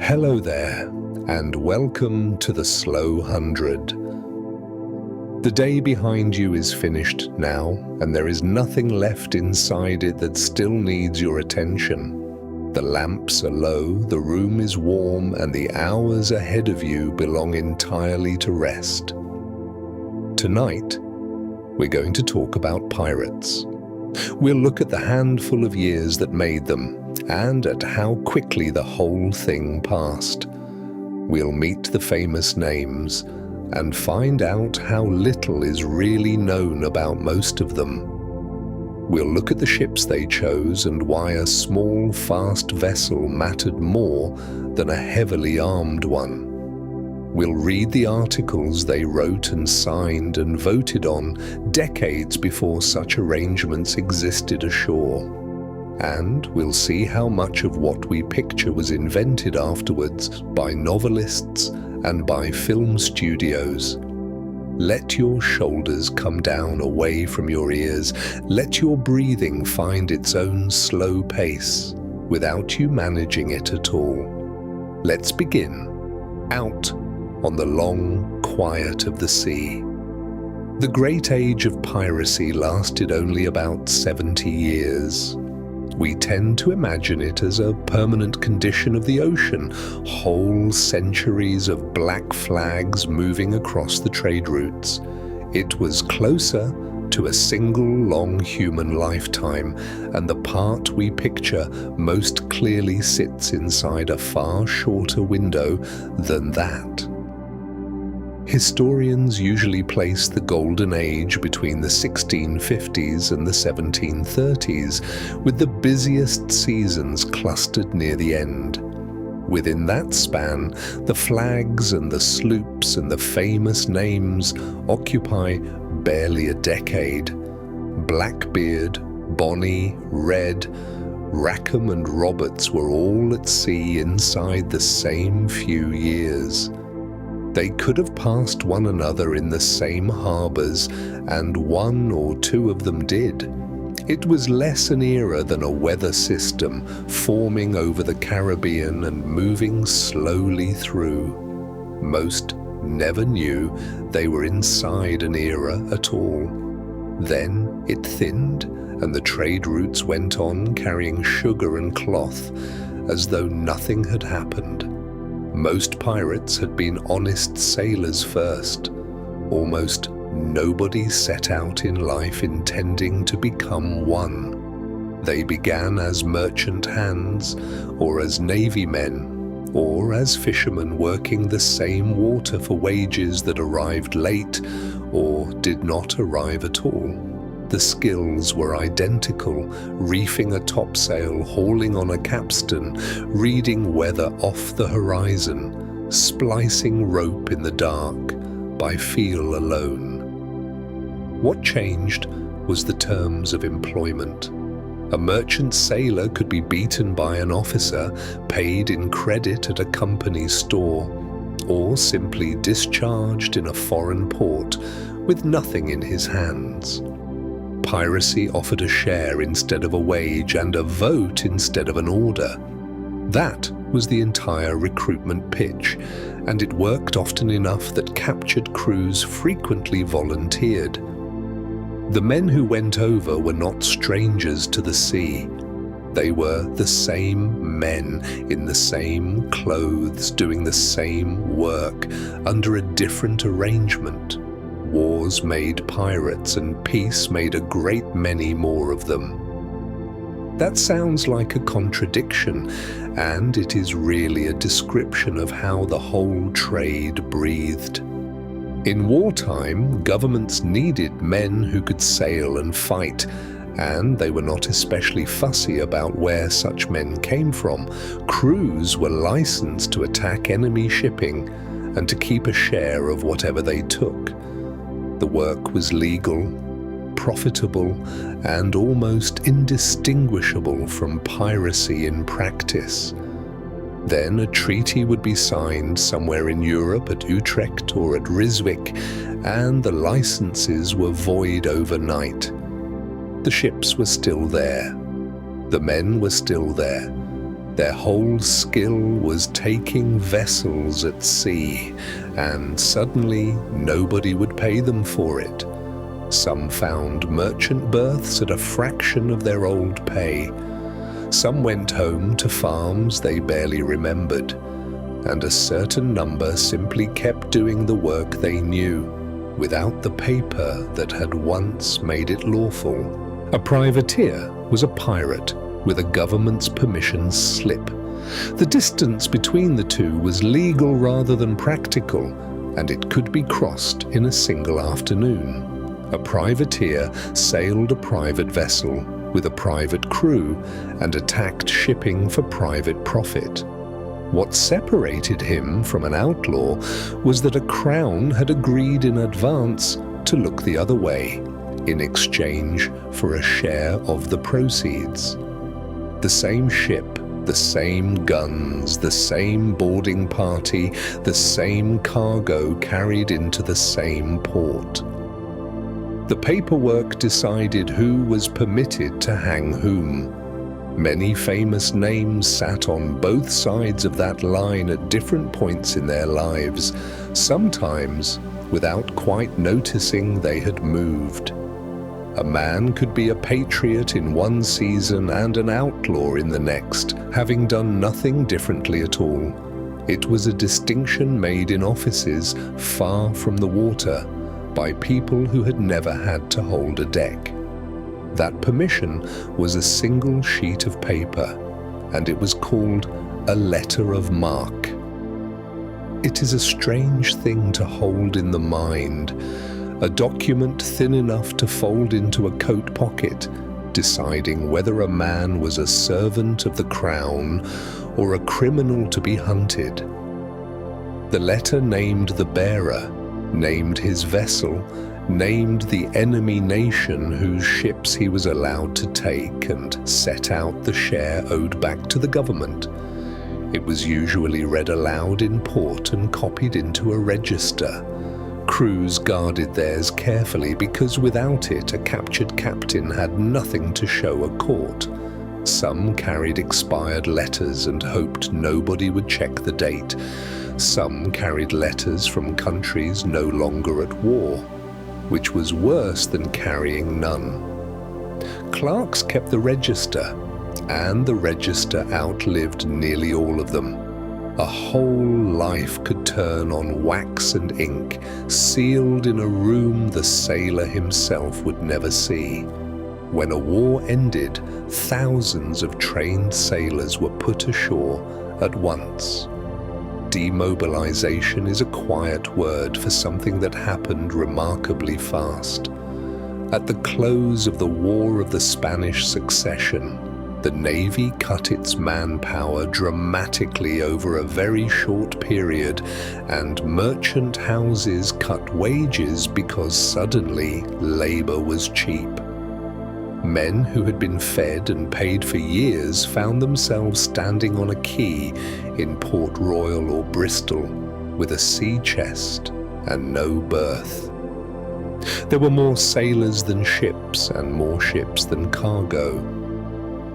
Hello there, and welcome to the Slow 100. The day behind you is finished now, and there is nothing left inside it that still needs your attention. The lamps are low, the room is warm, and the hours ahead of you belong entirely to rest. Tonight, we're going to talk about pirates. We'll look at the handful of years that made them, and at how quickly the whole thing passed. We'll meet the famous names and find out how little is really known about most of them. We'll look at the ships they chose and why a small, fast vessel mattered more than a heavily armed one. We'll read the articles they wrote and signed and voted on decades before such arrangements existed ashore. And we'll see how much of what we picture was invented afterwards by novelists and by film studios. Let your shoulders come down away from your ears. Let your breathing find its own slow pace without you managing it at all. Let's begin out on the long quiet of the sea. The great age of piracy lasted only about 70 years. We tend to imagine it as a permanent condition of the ocean, whole centuries of black flags moving across the trade routes. It was closer to a single long human lifetime, and the part we picture most clearly sits inside a far shorter window than that. Historians usually place the Golden Age between the 1650s and the 1730s, with the busiest seasons clustered near the end. Within that span, the flags and the sloops and the famous names occupy barely a decade. Blackbeard, Bonny, Read, Rackham and Roberts were all at sea inside the same few years. They could have passed one another in the same harbours, and one or two of them did. It was less an era than a weather system forming over the Caribbean and moving slowly through. Most never knew they were inside an era at all. Then it thinned, and the trade routes went on carrying sugar and cloth as though nothing had happened. Most pirates had been honest sailors first. Almost nobody set out in life intending to become one. They began as merchant hands, or as navy men, or as fishermen working the same water for wages that arrived late or did not arrive at all. The skills were identical: reefing a topsail, hauling on a capstan, reading weather off the horizon, splicing rope in the dark, by feel alone. What changed was the terms of employment. A merchant sailor could be beaten by an officer, paid in credit at a company store, or simply discharged in a foreign port with nothing in his hands. Piracy offered a share instead of a wage and a vote instead of an order. That was the entire recruitment pitch, and it worked often enough that captured crews frequently volunteered. The men who went over were not strangers to the sea. They were the same men in the same clothes, doing the same work under a different arrangement. Wars made pirates, and peace made a great many more of them. That sounds like a contradiction, and it is really a description of how the whole trade breathed. In wartime, governments needed men who could sail and fight, and they were not especially fussy about where such men came from. Crews were licensed to attack enemy shipping and to keep a share of whatever they took. The work was legal, profitable, and almost indistinguishable from piracy in practice. Then a treaty would be signed somewhere in Europe at Utrecht or at Ryswick, and the licenses were void overnight. The ships were still there. The men were still there. Their whole skill was taking vessels at sea, and suddenly nobody would pay them for it. Some found merchant berths at a fraction of their old pay. Some went home to farms they barely remembered, and a certain number simply kept doing the work they knew, without the paper that had once made it lawful. A privateer was a pirate with a government's permission slip. The distance between the two was legal rather than practical, and it could be crossed in a single afternoon. A privateer sailed a private vessel with a private crew and attacked shipping for private profit. What separated him from an outlaw was that a crown had agreed in advance to look the other way, in exchange for a share of the proceeds. The same ship, the same guns, the same boarding party, the same cargo carried into the same port. The paperwork decided who was permitted to hang whom. Many famous names sat on both sides of that line at different points in their lives, sometimes without quite noticing they had moved. A man could be a patriot in one season and an outlaw in the next, having done nothing differently at all. It was a distinction made in offices far from the water, by people who had never had to hold a deck. That permission was a single sheet of paper, and it was called a letter of marque. It is a strange thing to hold in the mind, a document thin enough to fold into a coat pocket, deciding whether a man was a servant of the crown or a criminal to be hunted. The letter named the bearer, named his vessel, named the enemy nation whose ships he was allowed to take, and set out the share owed back to the government. It was usually read aloud in port and copied into a register. Crews guarded theirs carefully because without it a captured captain had nothing to show a court. Some carried expired letters and hoped nobody would check the date. Some carried letters from countries no longer at war, which was worse than carrying none. Clerks kept the register, and the register outlived nearly all of them. A whole life could turn on wax and ink, sealed in a room the sailor himself would never see. When a war ended, thousands of trained sailors were put ashore at once. Demobilization is a quiet word for something that happened remarkably fast. At the close of the War of the Spanish Succession, the Navy cut its manpower dramatically over a very short period, and merchant houses cut wages because suddenly labor was cheap. Men who had been fed and paid for years found themselves standing on a quay in Port Royal or Bristol with a sea chest and no berth. There were more sailors than ships and more ships than cargo.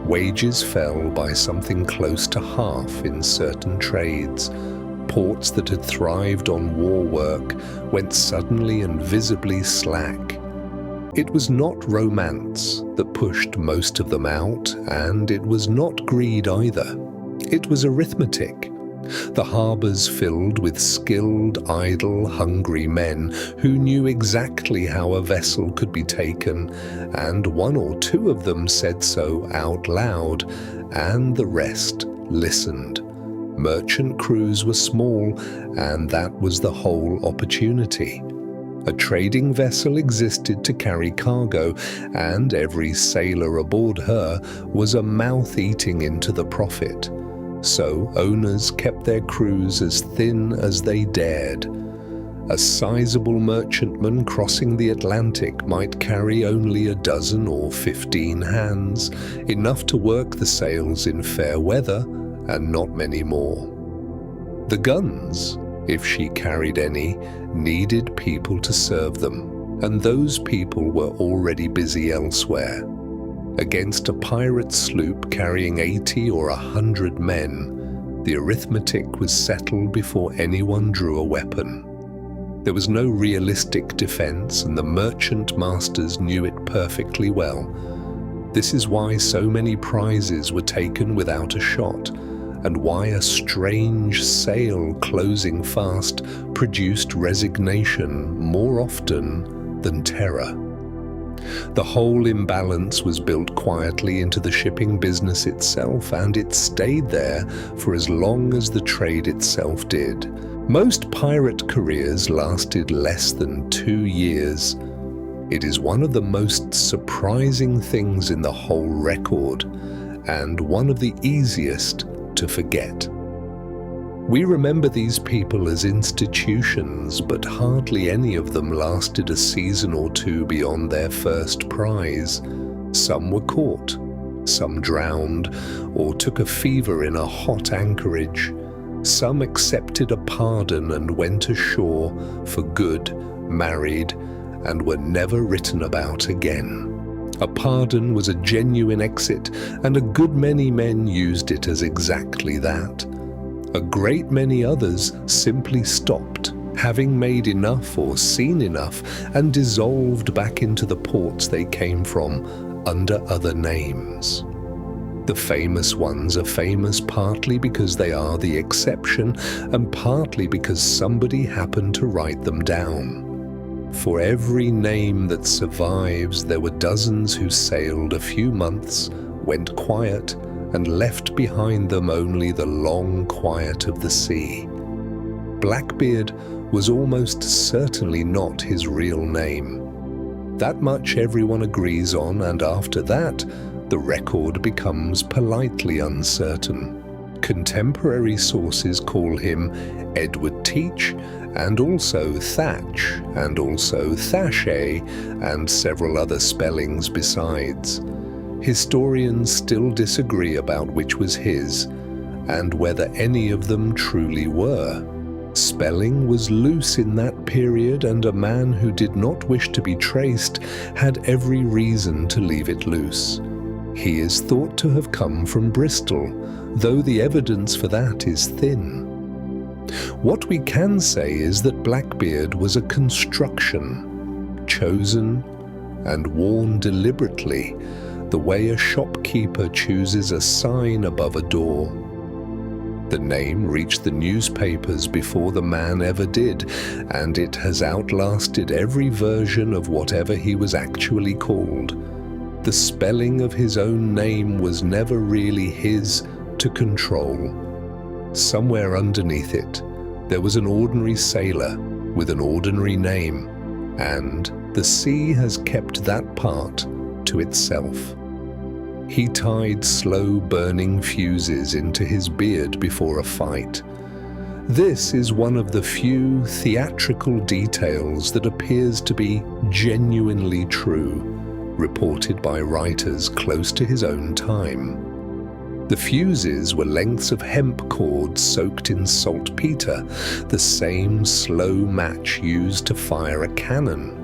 Wages fell by something close to half in certain trades. Ports that had thrived on war work went suddenly and visibly slack. It was not romance that pushed most of them out, and it was not greed either. It was arithmetic. The harbours filled with skilled, idle, hungry men who knew exactly how a vessel could be taken, and one or two of them said so out loud, and the rest listened. Merchant crews were small, and that was the whole opportunity. A trading vessel existed to carry cargo, and every sailor aboard her was a mouth eating into the profit. So owners kept their crews as thin as they dared. A sizable merchantman crossing the Atlantic might carry only a dozen or 15 hands, enough to work the sails in fair weather, and not many more. The guns, if she carried any, needed people to serve them, and those people were already busy elsewhere. Against a pirate sloop carrying 80 or 100 men, the arithmetic was settled before anyone drew a weapon. There was no realistic defense, and the merchant masters knew it perfectly well. This is why so many prizes were taken without a shot, and why a strange sail closing fast produced resignation more often than terror. The whole imbalance was built quietly into the shipping business itself, and it stayed there for as long as the trade itself did. Most pirate careers lasted less than 2 years. It is one of the most surprising things in the whole record, and one of the easiest to forget. We remember these people as institutions, but hardly any of them lasted a season or two beyond their first prize. Some were caught, some drowned, or took a fever in a hot anchorage. Some accepted a pardon and went ashore for good, married, and were never written about again. A pardon was a genuine exit, and a good many men used it as exactly that. A great many others simply stopped, having made enough or seen enough, and dissolved back into the ports they came from under other names. The famous ones are famous partly because they are the exception, and partly because somebody happened to write them down. For every name that survives, there were dozens who sailed a few months, went quiet, and left behind them only the long quiet of the sea. Blackbeard was almost certainly not his real name. That much everyone agrees on, and after that, the record becomes politely uncertain. Contemporary sources call him Edward Teach, and also Thatch, and also Thachay, and several other spellings besides. Historians still disagree about which was his, and whether any of them truly were. Spelling was loose in that period, and a man who did not wish to be traced had every reason to leave it loose. He is thought to have come from Bristol, though the evidence for that is thin. What we can say is that Blackbeard was a construction, chosen and worn deliberately, the way a shopkeeper chooses a sign above a door. The name reached the newspapers before the man ever did, and it has outlasted every version of whatever he was actually called. The spelling of his own name was never really his to control. Somewhere underneath it, there was an ordinary sailor with an ordinary name, and the sea has kept that part to itself. He tied slow-burning fuses into his beard before a fight. This is one of the few theatrical details that appears to be genuinely true, reported by writers close to his own time. The fuses were lengths of hemp cords soaked in saltpeter, the same slow match used to fire a cannon.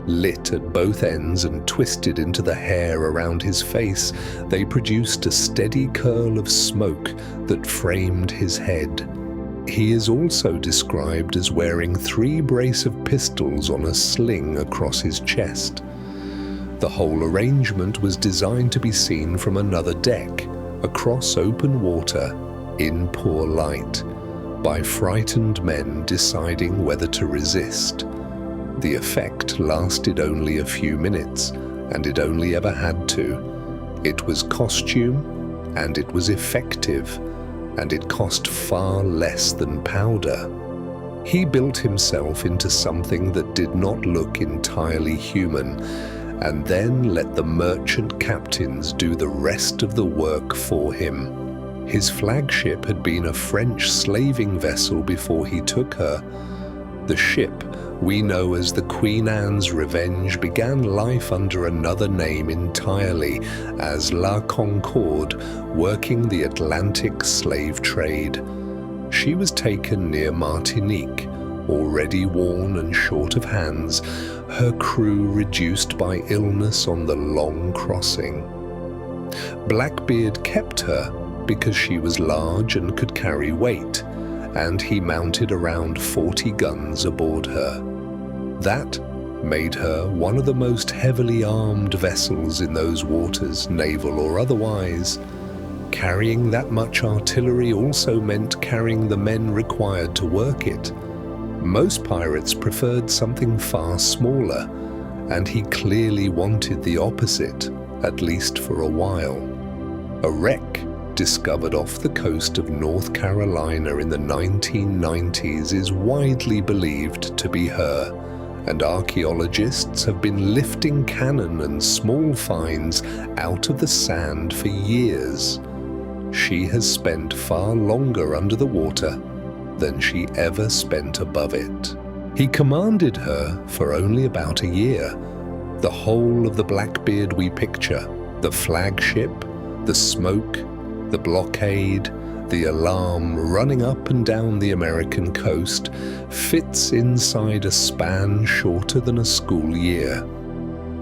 Lit at both ends and twisted into the hair around his face, they produced a steady curl of smoke that framed his head. He is also described as wearing 3 brace of pistols on a sling across his chest. The whole arrangement was designed to be seen from another deck, across open water, in poor light, by frightened men deciding whether to resist. The effect lasted only a few minutes, and it only ever had to. It was costume, and it was effective, and it cost far less than powder. He built himself into something that did not look entirely human, and then let the merchant captains do the rest of the work for him. His flagship had been a French slaving vessel before he took her. The ship we know as the Queen Anne's Revenge began life under another name entirely, as La Concorde, working the Atlantic slave trade. She was taken near Martinique, already worn and short of hands, her crew reduced by illness on the long crossing. Blackbeard kept her because she was large and could carry weight, and he mounted around 40 guns aboard her. That made her one of the most heavily armed vessels in those waters, naval or otherwise. Carrying that much artillery also meant carrying the men required to work it. Most pirates preferred something far smaller, and he clearly wanted the opposite, at least for a while. A wreck discovered off the coast of North Carolina in the 1990s is widely believed to be her, and archaeologists have been lifting cannon and small finds out of the sand for years. She has spent far longer under the water than she ever spent above it. He commanded her for only about a year. The whole of the Blackbeard we picture, the flagship, the smoke, the blockade, the alarm running up and down the American coast, fits inside a span shorter than a school year.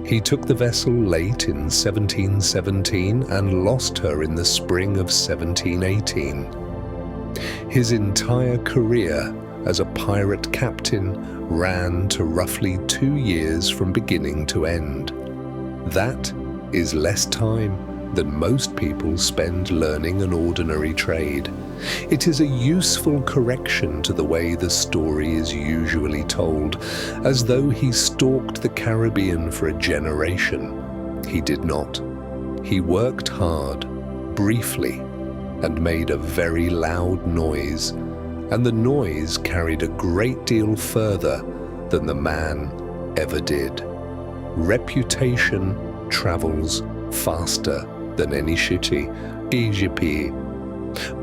He took the vessel late in 1717 and lost her in the spring of 1718. His entire career as a pirate captain ran to roughly 2 years from beginning to end. That is less time than most people spend learning an ordinary trade. It is a useful correction to the way the story is usually told, as though he stalked the Caribbean for a generation. He did not. He worked hard, briefly, and made a very loud noise, and the noise carried a great deal further than the man ever did. Reputation travels faster than any shitty EGP.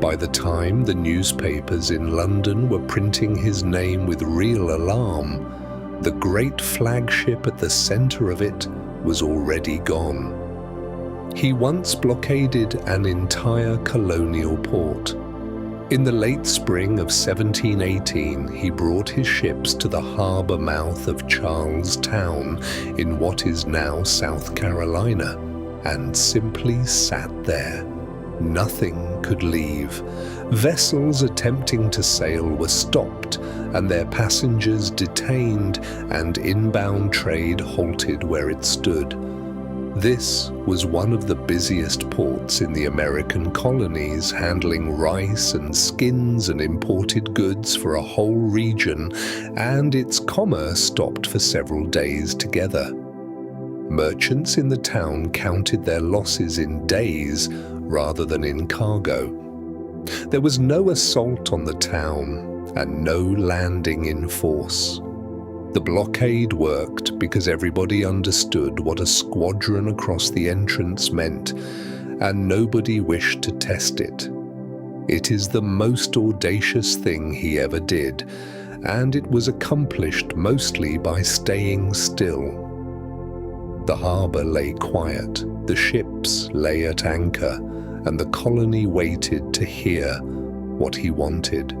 By the time the newspapers in London were printing his name with real alarm, the great flagship at the center of it was already gone. He once blockaded an entire colonial port. In the late spring of 1718, he brought his ships to the harbor mouth of Charlestown in what is now South Carolina, and simply sat there. Nothing could leave. Vessels attempting to sail were stopped, and their passengers detained, and inbound trade halted where it stood. This was one of the busiest ports in the American colonies, handling rice and skins and imported goods for a whole region, and its commerce stopped for several days together. Merchants in the town counted their losses in days rather than in cargo. There was no assault on the town and no landing in force. The blockade worked because everybody understood what a squadron across the entrance meant, and nobody wished to test it. It is the most audacious thing he ever did, and it was accomplished mostly by staying still. The harbor lay quiet, the ships lay at anchor, and the colony waited to hear what he wanted.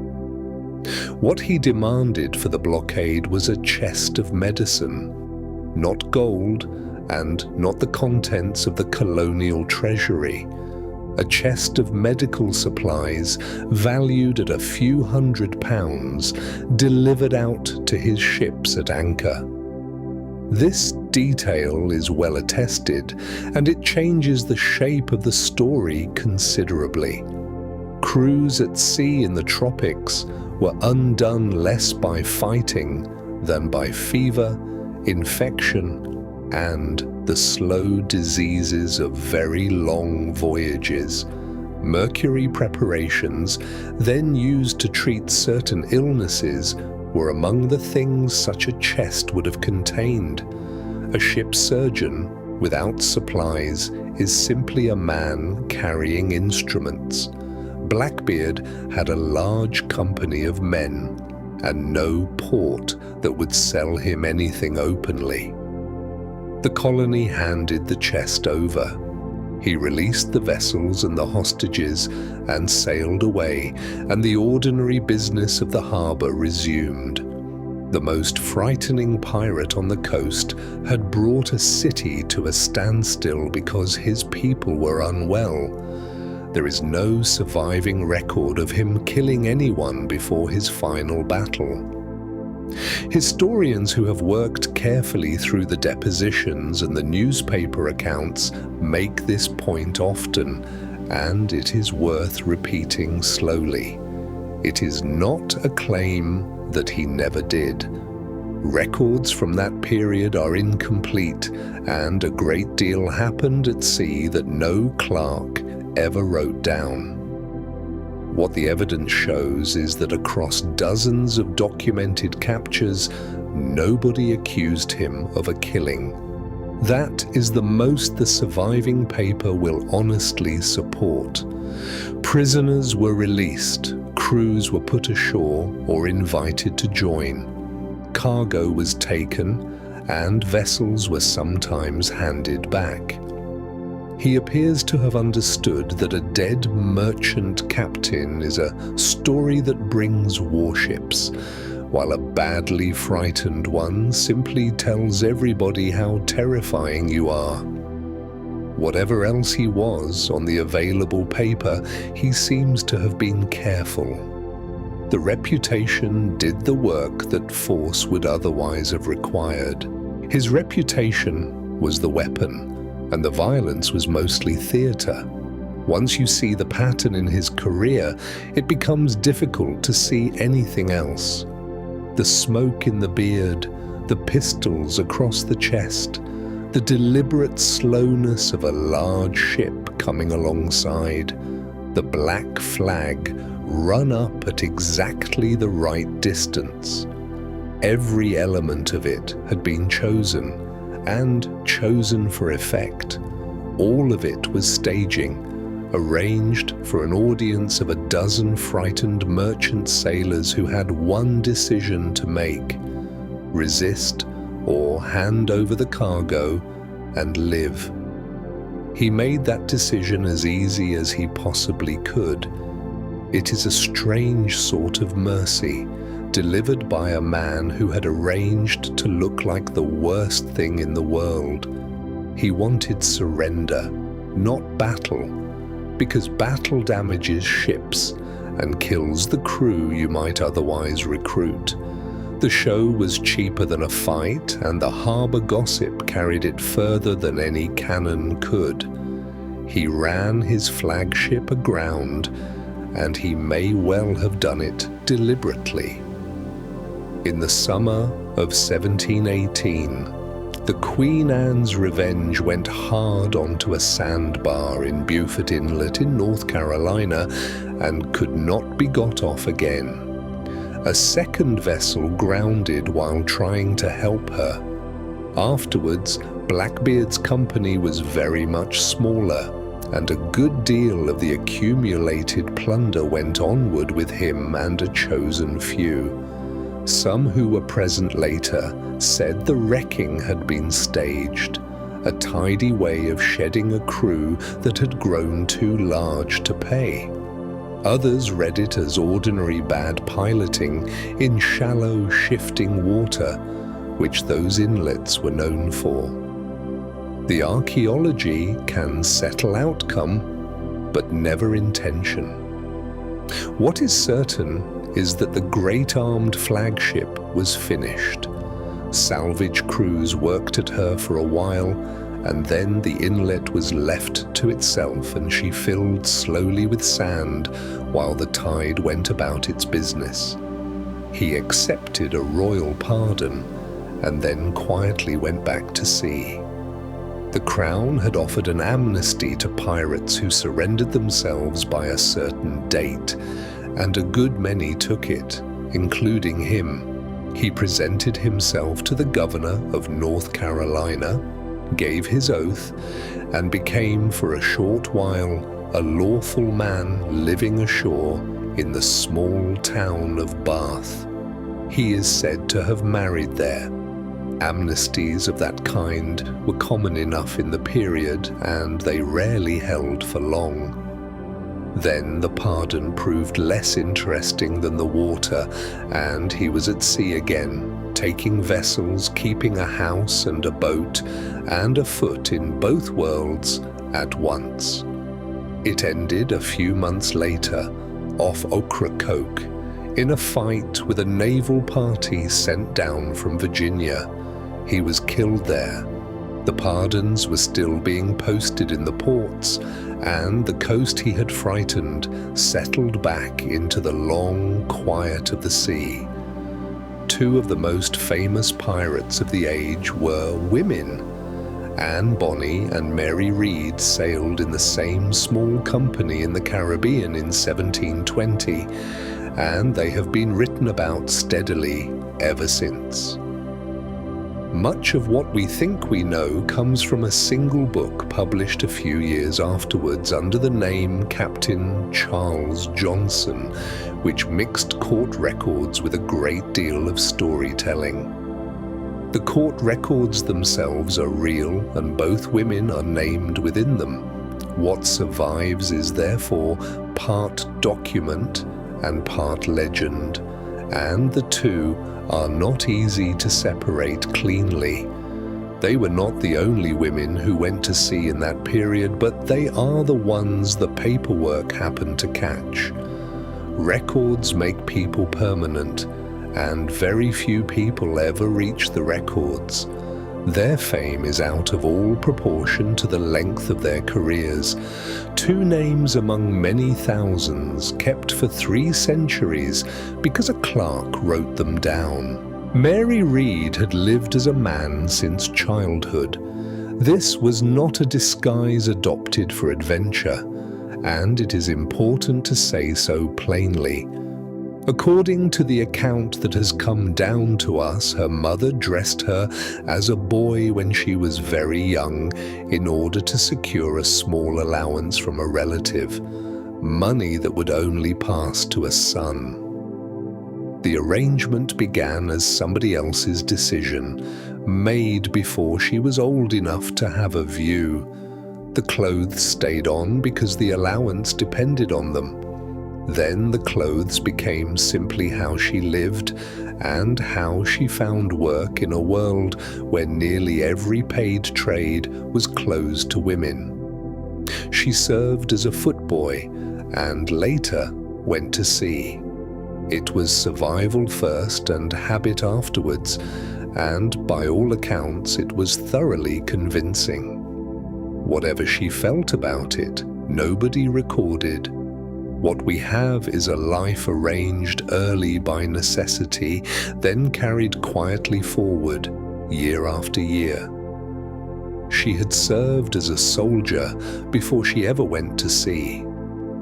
What he demanded for the blockade was a chest of medicine, not gold and not the contents of the colonial treasury. A chest of medical supplies valued at a few £100, delivered out to his ships at anchor. This detail is well attested, and it changes the shape of the story considerably. Crews at sea in the tropics were undone less by fighting than by fever, infection, and the slow diseases of very long voyages. Mercury preparations, then used to treat certain illnesses, were among the things such a chest would have contained. A ship's surgeon, without supplies, is simply a man carrying instruments. Blackbeard had a large company of men, and no port that would sell him anything openly. The colony handed the chest over. He released the vessels and the hostages and sailed away, and the ordinary business of the harbor resumed. The most frightening pirate on the coast had brought a city to a standstill because his people were unwell. There is no surviving record of him killing anyone before his final battle. Historians who have worked carefully through the depositions and the newspaper accounts make this point often, and it is worth repeating slowly. It is not a claim that he never did. Records from that period are incomplete, and a great deal happened at sea that no clerk ever wrote down. What the evidence shows is that across dozens of documented captures, nobody accused him of a killing. That is the most the surviving paper will honestly support. Prisoners were released, crews were put ashore or invited to join. Cargo was taken, and vessels were sometimes handed back. He appears to have understood that a dead merchant captain is a story that brings warships, while a badly frightened one simply tells everybody how terrifying you are. Whatever else he was on the available paper, he seems to have been careful. The reputation did the work that force would otherwise have required. His reputation was the weapon, and the violence was mostly theatre. Once you see the pattern in his career, it becomes difficult to see anything else. The smoke in the beard, the pistols across the chest, the deliberate slowness of a large ship coming alongside, the black flag run up at exactly the right distance. Every element of it had been chosen, and chosen for effect. All of it was staging, arranged for an audience of a dozen frightened merchant sailors who had one decision to make: resist or hand over the cargo and live. He made that decision as easy as he possibly could. It is a strange sort of mercy, delivered by a man who had arranged to look like the worst thing in the world. He wanted surrender, not battle, because battle damages ships and kills the crew you might otherwise recruit. The show was cheaper than a fight, and the harbour gossip carried it further than any cannon could. He ran his flagship aground, and he may well have done it deliberately. In the summer of 1718, the Queen Anne's Revenge went hard onto a sandbar in Beaufort Inlet in North Carolina and could not be got off again. A second vessel grounded while trying to help her. Afterwards, Blackbeard's company was very much smaller, and a good deal of the accumulated plunder went onward with him and a chosen few. Some who were present later said the wrecking had been staged, a tidy way of shedding a crew that had grown too large to pay. Others read it as ordinary bad piloting in shallow, shifting water, which those inlets were known for. The archaeology can settle outcome, but never intention. What is certain is that the great armed flagship was finished. Salvage crews worked at her for a while, and then the inlet was left to itself and she filled slowly with sand while the tide went about its business. He accepted a royal pardon and then quietly went back to sea. The Crown had offered an amnesty to pirates who surrendered themselves by a certain date, and a good many took it, including him. He presented himself to the governor of North Carolina, gave his oath, and became for a short while a lawful man living ashore in the small town of Bath. He is said to have married there. Amnesties of that kind were common enough in the period, and they rarely held for long. Then the pardon proved less interesting than the water, and he was at sea again, taking vessels, keeping a house and a boat, and afoot in both worlds at once. It ended a few months later, off Ocracoke, in a fight with a naval party sent down from Virginia. He was killed there. The pardons were still being posted in the ports, and the coast he had frightened settled back into the long quiet of the sea. Two of the most famous pirates of the age were women. Bonny and Mary Read sailed in the same small company in the Caribbean in 1720, and they have been written about steadily ever since. Much of what we think we know comes from a single book published a few years afterwards under the name Captain Charles Johnson, which mixed court records with a great deal of storytelling. The court records themselves are real, and both women are named within them. What survives is therefore part document and part legend, and the two are not easy to separate cleanly. They were not the only women who went to sea in that period, but they are the ones the paperwork happened to catch. Records make people permanent, and very few people ever reach the records. Their fame is out of all proportion to the length of their careers. Two names among many thousands, kept for 3 centuries because a clerk wrote them down. Mary Read had lived as a man since childhood. This was not a disguise adopted for adventure, and it is important to say so plainly. According to the account that has come down to us, her mother dressed her as a boy when she was very young in order to secure a small allowance from a relative, money that would only pass to a son. The arrangement began as somebody else's decision, made before she was old enough to have a view. The clothes stayed on because the allowance depended on them. Then the clothes became simply how she lived and how she found work in a world where nearly every paid trade was closed to women. She served as a footboy and later went to sea. It was survival first and habit afterwards, and by all accounts it was thoroughly convincing. Whatever she felt about it, nobody recorded. What we have is a life arranged early by necessity, then carried quietly forward, year after year. She had served as a soldier before she ever went to sea.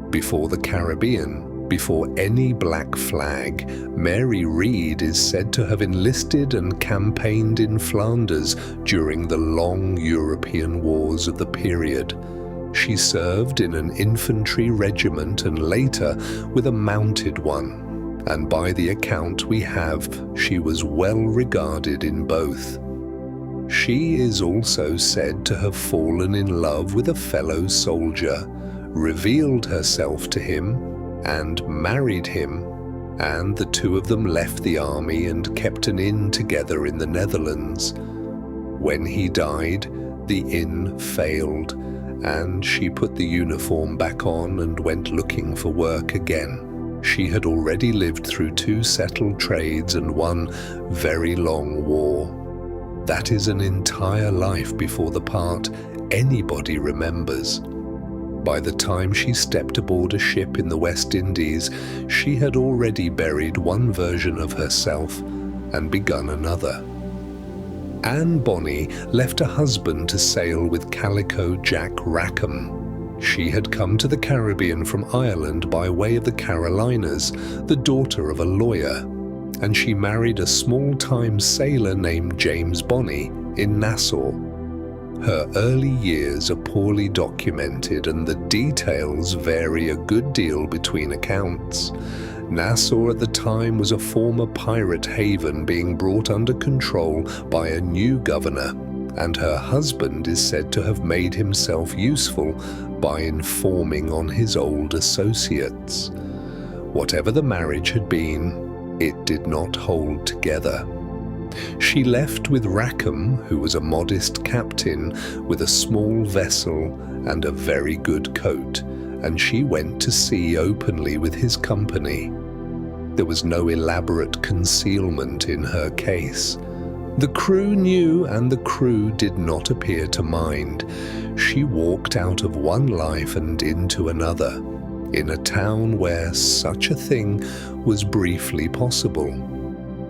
Before the Caribbean, before any black flag, Mary Read is said to have enlisted and campaigned in Flanders during the long European wars of the period. She served in an infantry regiment and later with a mounted one, and by the account we have, she was well regarded in both. She is also said to have fallen in love with a fellow soldier, revealed herself to him, and married him, and the two of them left the army and kept an inn together in the Netherlands. When he died, the inn failed, and she put the uniform back on and went looking for work again. She had already lived through 2 settled trades and 1 very long war. That is an entire life before the part anybody remembers. By the time she stepped aboard a ship in the West Indies, she had already buried 1 version of herself and begun another. Bonny left a husband to sail with Calico Jack Rackham. She had come to the Caribbean from Ireland by way of the Carolinas, the daughter of a lawyer, and she married a small-time sailor named James Bonnet in Nassau. Her early years are poorly documented and the details vary a good deal between accounts. Nassau at the time was a former pirate haven being brought under control by a new governor, and her husband is said to have made himself useful by informing on his old associates. Whatever the marriage had been, it did not hold together. She left with Rackham, who was a modest captain with a small vessel and a very good coat, and she went to sea openly with his company. There was no elaborate concealment in her case. The crew knew, and the crew did not appear to mind. She walked out of one life and into another, in a town where such a thing was briefly possible.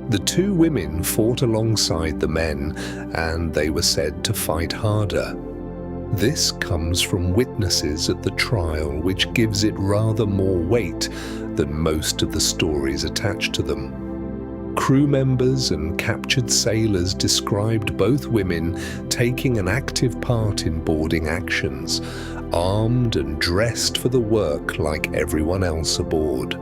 The two women fought alongside the men, and they were said to fight harder. This comes from witnesses at the trial, which gives it rather more weight than most of the stories attached to them. Crew members and captured sailors described both women taking an active part in boarding actions, armed and dressed for the work like everyone else aboard.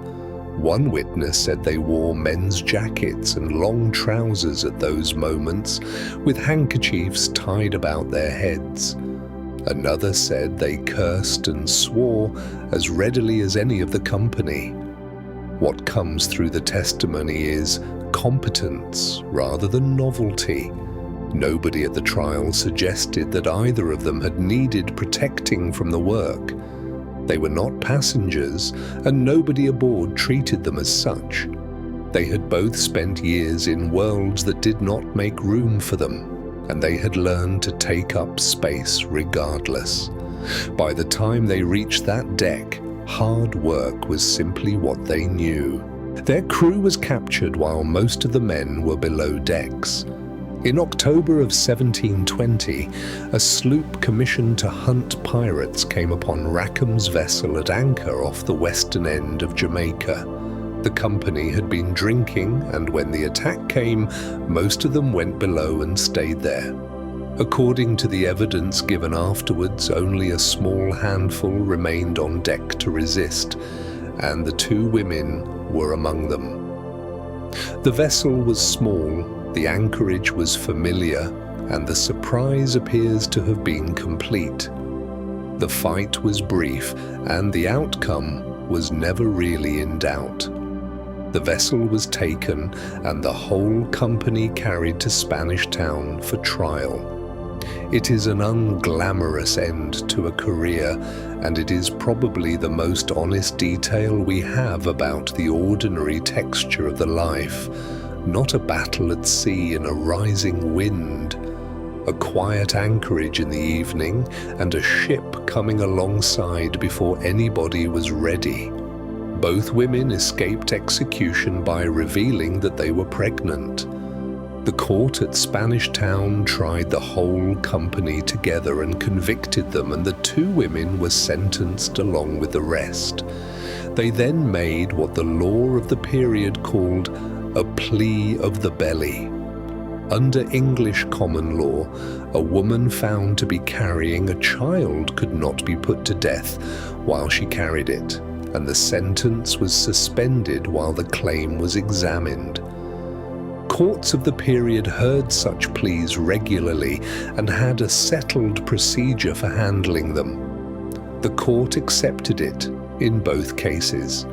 One witness said they wore men's jackets and long trousers at those moments, with handkerchiefs tied about their heads. Another said they cursed and swore as readily as any of the company. What comes through the testimony is competence rather than novelty. Nobody at the trial suggested that either of them had needed protecting from the work. They were not passengers, and nobody aboard treated them as such. They had both spent years in worlds that did not make room for them, and they had learned to take up space regardless. By the time they reached that deck, hard work was simply what they knew. Their crew was captured while most of the men were below decks. In October of 1720, a sloop commissioned to hunt pirates came upon Rackham's vessel at anchor off the western end of Jamaica. The company had been drinking, and when the attack came, most of them went below and stayed there. According to the evidence given afterwards, only a small handful remained on deck to resist, and the two women were among them. The vessel was small, the anchorage was familiar, and the surprise appears to have been complete. The fight was brief, and the outcome was never really in doubt. The vessel was taken, and the whole company carried to Spanish Town for trial. It is an unglamorous end to a career, and it is probably the most honest detail we have about the ordinary texture of the life. Not a battle at sea in a rising wind, a quiet anchorage in the evening, and a ship coming alongside before anybody was ready. Both women escaped execution by revealing that they were pregnant. The court at Spanish Town tried the whole company together and convicted them, and the two women were sentenced along with the rest. They then made what the law of the period called a plea of the belly. Under English common law, a woman found to be carrying a child could not be put to death while she carried it, and the sentence was suspended while the claim was examined. Courts of the period heard such pleas regularly and had a settled procedure for handling them. The court accepted it in both cases.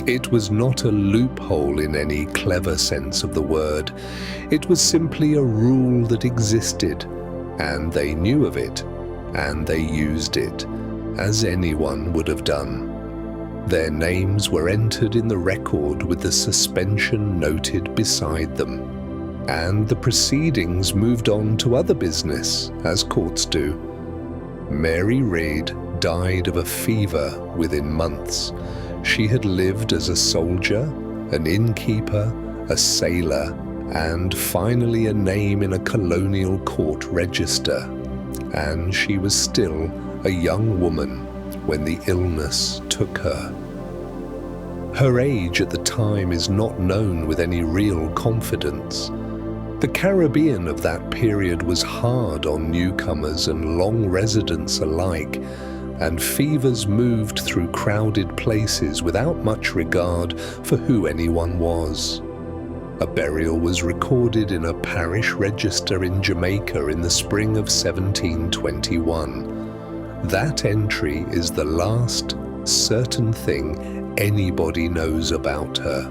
It was not a loophole in any clever sense of the word. It was simply a rule that existed, and they knew of it, and they used it, as anyone would have done. Their names were entered in the record with the suspension noted beside them, and the proceedings moved on to other business, as courts do. Mary Read died of a fever within months. She had lived as a soldier, an innkeeper, a sailor, and finally a name in a colonial court register. And she was still a young woman when the illness took her. Her age at the time is not known with any real confidence. The Caribbean of that period was hard on newcomers and long residents alike, and fevers moved through crowded places without much regard for who anyone was. A burial was recorded in a parish register in Jamaica in the spring of 1721. That entry is the last certain thing anybody knows about her.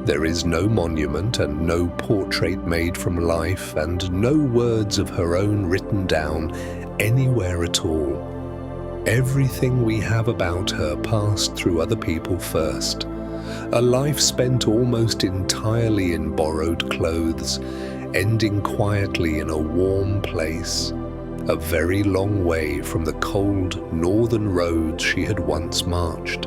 There is no monument and no portrait made from life and no words of her own written down anywhere at all. Everything we have about her passed through other people first. A life spent almost entirely in borrowed clothes, ending quietly in a warm place, a very long way from the cold northern roads she had once marched.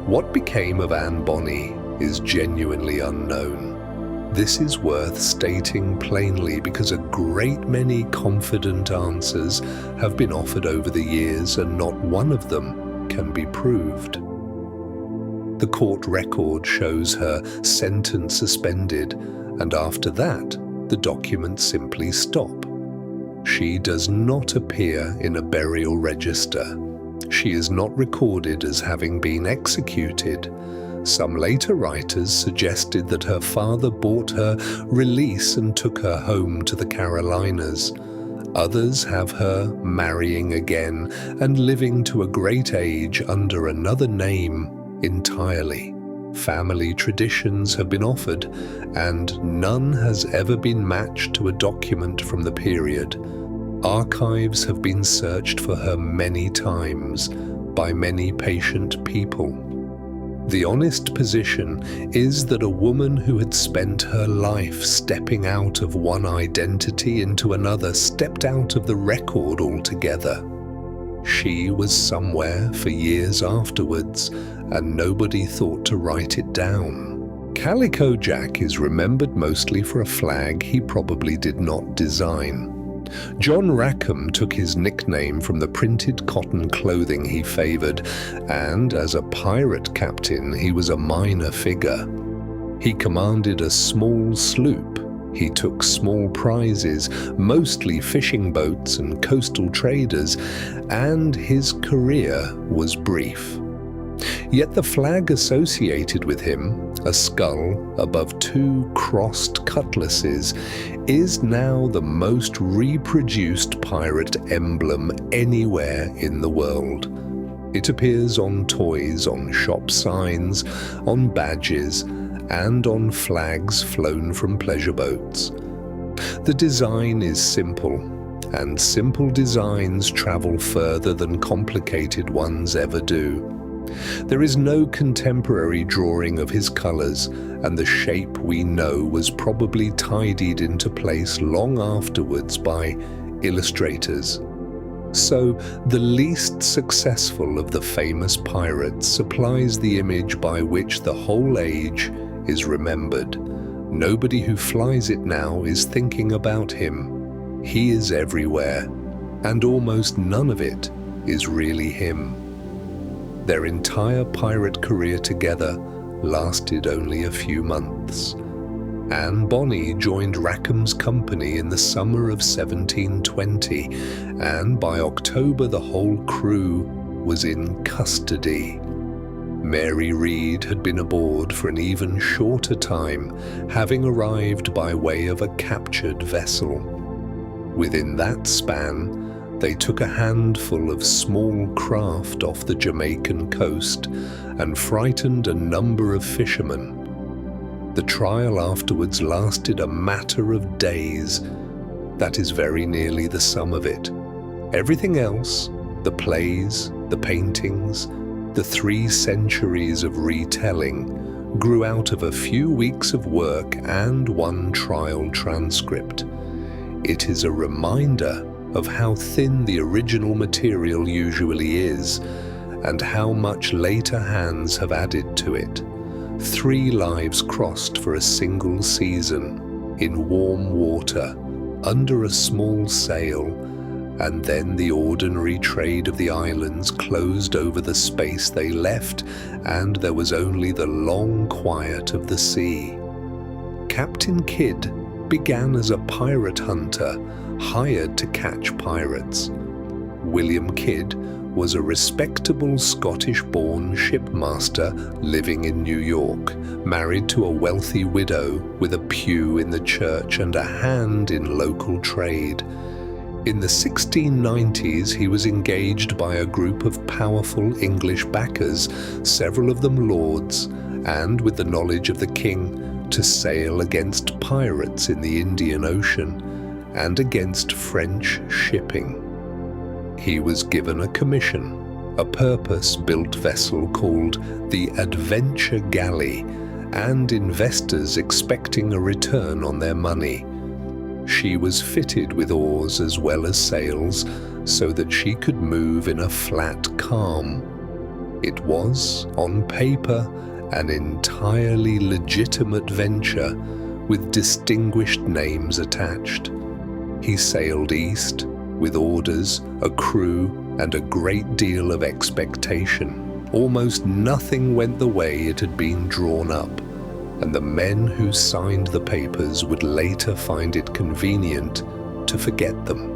What became of Anne Bonny is genuinely unknown. This is worth stating plainly because a great many confident answers have been offered over the years and not one of them can be proved. The court record shows her sentence suspended, and after that, the documents simply stop. She does not appear in a burial register. She is not recorded as having been executed. Some later writers suggested that her father bought her release and took her home to the Carolinas. Others have her marrying again and living to a great age under another name entirely. Family traditions have been offered, and none has ever been matched to a document from the period. Archives have been searched for her many times by many patient people. The honest position is that a woman who had spent her life stepping out of one identity into another stepped out of the record altogether. She was somewhere for years afterwards, and nobody thought to write it down. Calico Jack is remembered mostly for a flag he probably did not design. John Rackham took his nickname from the printed cotton clothing he favored, and as a pirate captain he was a minor figure. He commanded a small sloop. He took small prizes, mostly fishing boats and coastal traders, and his career was brief. Yet the flag associated with him, a skull above two crossed cutlasses, is now the most reproduced pirate emblem anywhere in the world. It appears on toys, on shop signs, on badges, and on flags flown from pleasure boats. The design is simple, and simple designs travel further than complicated ones ever do. There is no contemporary drawing of his colors, and the shape we know was probably tidied into place long afterwards by illustrators. So, the least successful of the famous pirates supplies the image by which the whole age is remembered. Nobody who flies it now is thinking about him. He is everywhere, and almost none of it is really him. Their entire pirate career together lasted only a few months. Anne Bonny joined Rackham's company in the summer of 1720, and by October the whole crew was in custody. Mary Read had been aboard for an even shorter time, having arrived by way of a captured vessel. Within that span, they took a handful of small craft off the Jamaican coast and frightened a number of fishermen. The trial afterwards lasted a matter of days. That is very nearly the sum of it. Everything else, the plays, the paintings, the 3 centuries of retelling, grew out of a few weeks of work and one trial transcript. It is a reminder of how thin the original material usually is, and how much later hands have added to it. 3 lives crossed for a single season, in warm water, under a small sail, and then the ordinary trade of the islands closed over the space they left, and there was only the long quiet of the sea. Captain Kidd began as a pirate hunter, hired to catch pirates. William Kidd was a respectable Scottish-born shipmaster living in New York, married to a wealthy widow with a pew in the church and a hand in local trade. In the 1690s, he was engaged by a group of powerful English backers, several of them lords, and with the knowledge of the king, to sail against pirates in the Indian Ocean and against French shipping. He was given a commission, a purpose-built vessel called the Adventure Galley, and investors expecting a return on their money. She was fitted with oars as well as sails, so that she could move in a flat calm. It was, on paper, an entirely legitimate venture with distinguished names attached. He sailed east with orders, a crew, and a great deal of expectation. Almost nothing went the way it had been drawn up, and the men who signed the papers would later find it convenient to forget them.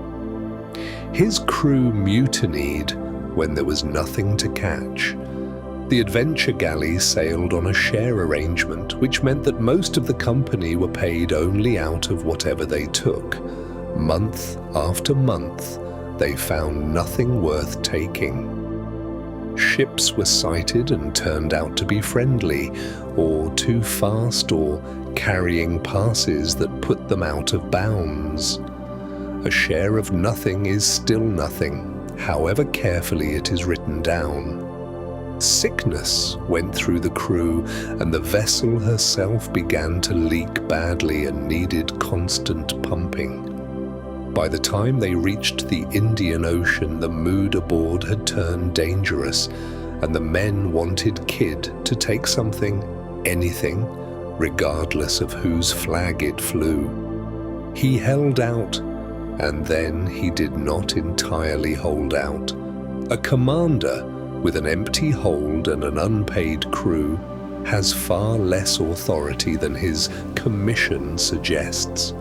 His crew mutinied when there was nothing to catch. The Adventure Galley sailed on a share arrangement, which meant that most of the company were paid only out of whatever they took. Month after month, they found nothing worth taking. Ships were sighted and turned out to be friendly, or too fast, or carrying passes that put them out of bounds. A share of nothing is still nothing, however carefully it is written down. Sickness went through the crew, and the vessel herself began to leak badly and needed constant pumping. By the time they reached the Indian Ocean, the mood aboard had turned dangerous, and the men wanted Kidd to take something, anything, regardless of whose flag it flew. He held out, and then he did not entirely hold out. A commander with an empty hold and an unpaid crew has far less authority than his commission suggests.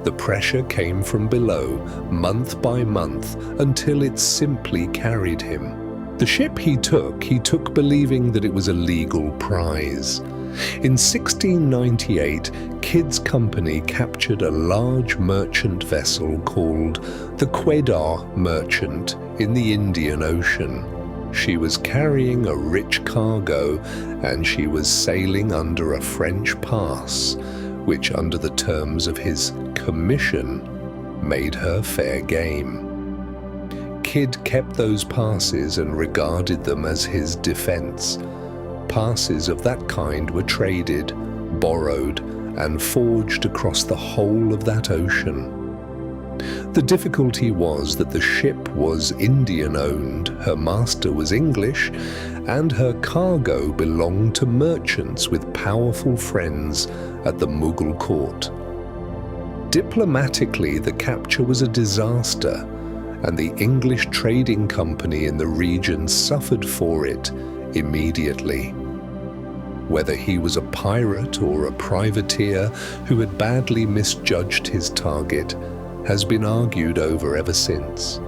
The pressure came from below, month by month, until it simply carried him. The ship he took believing that it was a legal prize. In 1698, Kidd's company captured a large merchant vessel called the Quedagh Merchant in the Indian Ocean. She was carrying a rich cargo, and she was sailing under a French pass, which under the terms of his commission made her fair game. Kidd kept those passes and regarded them as his defense. Passes of that kind were traded, borrowed, and forged across the whole of that ocean. The difficulty was that the ship was Indian-owned, her master was English, and her cargo belonged to merchants with powerful friends at the Mughal court. Diplomatically, the capture was a disaster, and the English trading company in the region suffered for it immediately. Whether he was a pirate or a privateer who had badly misjudged his target has been argued over ever since.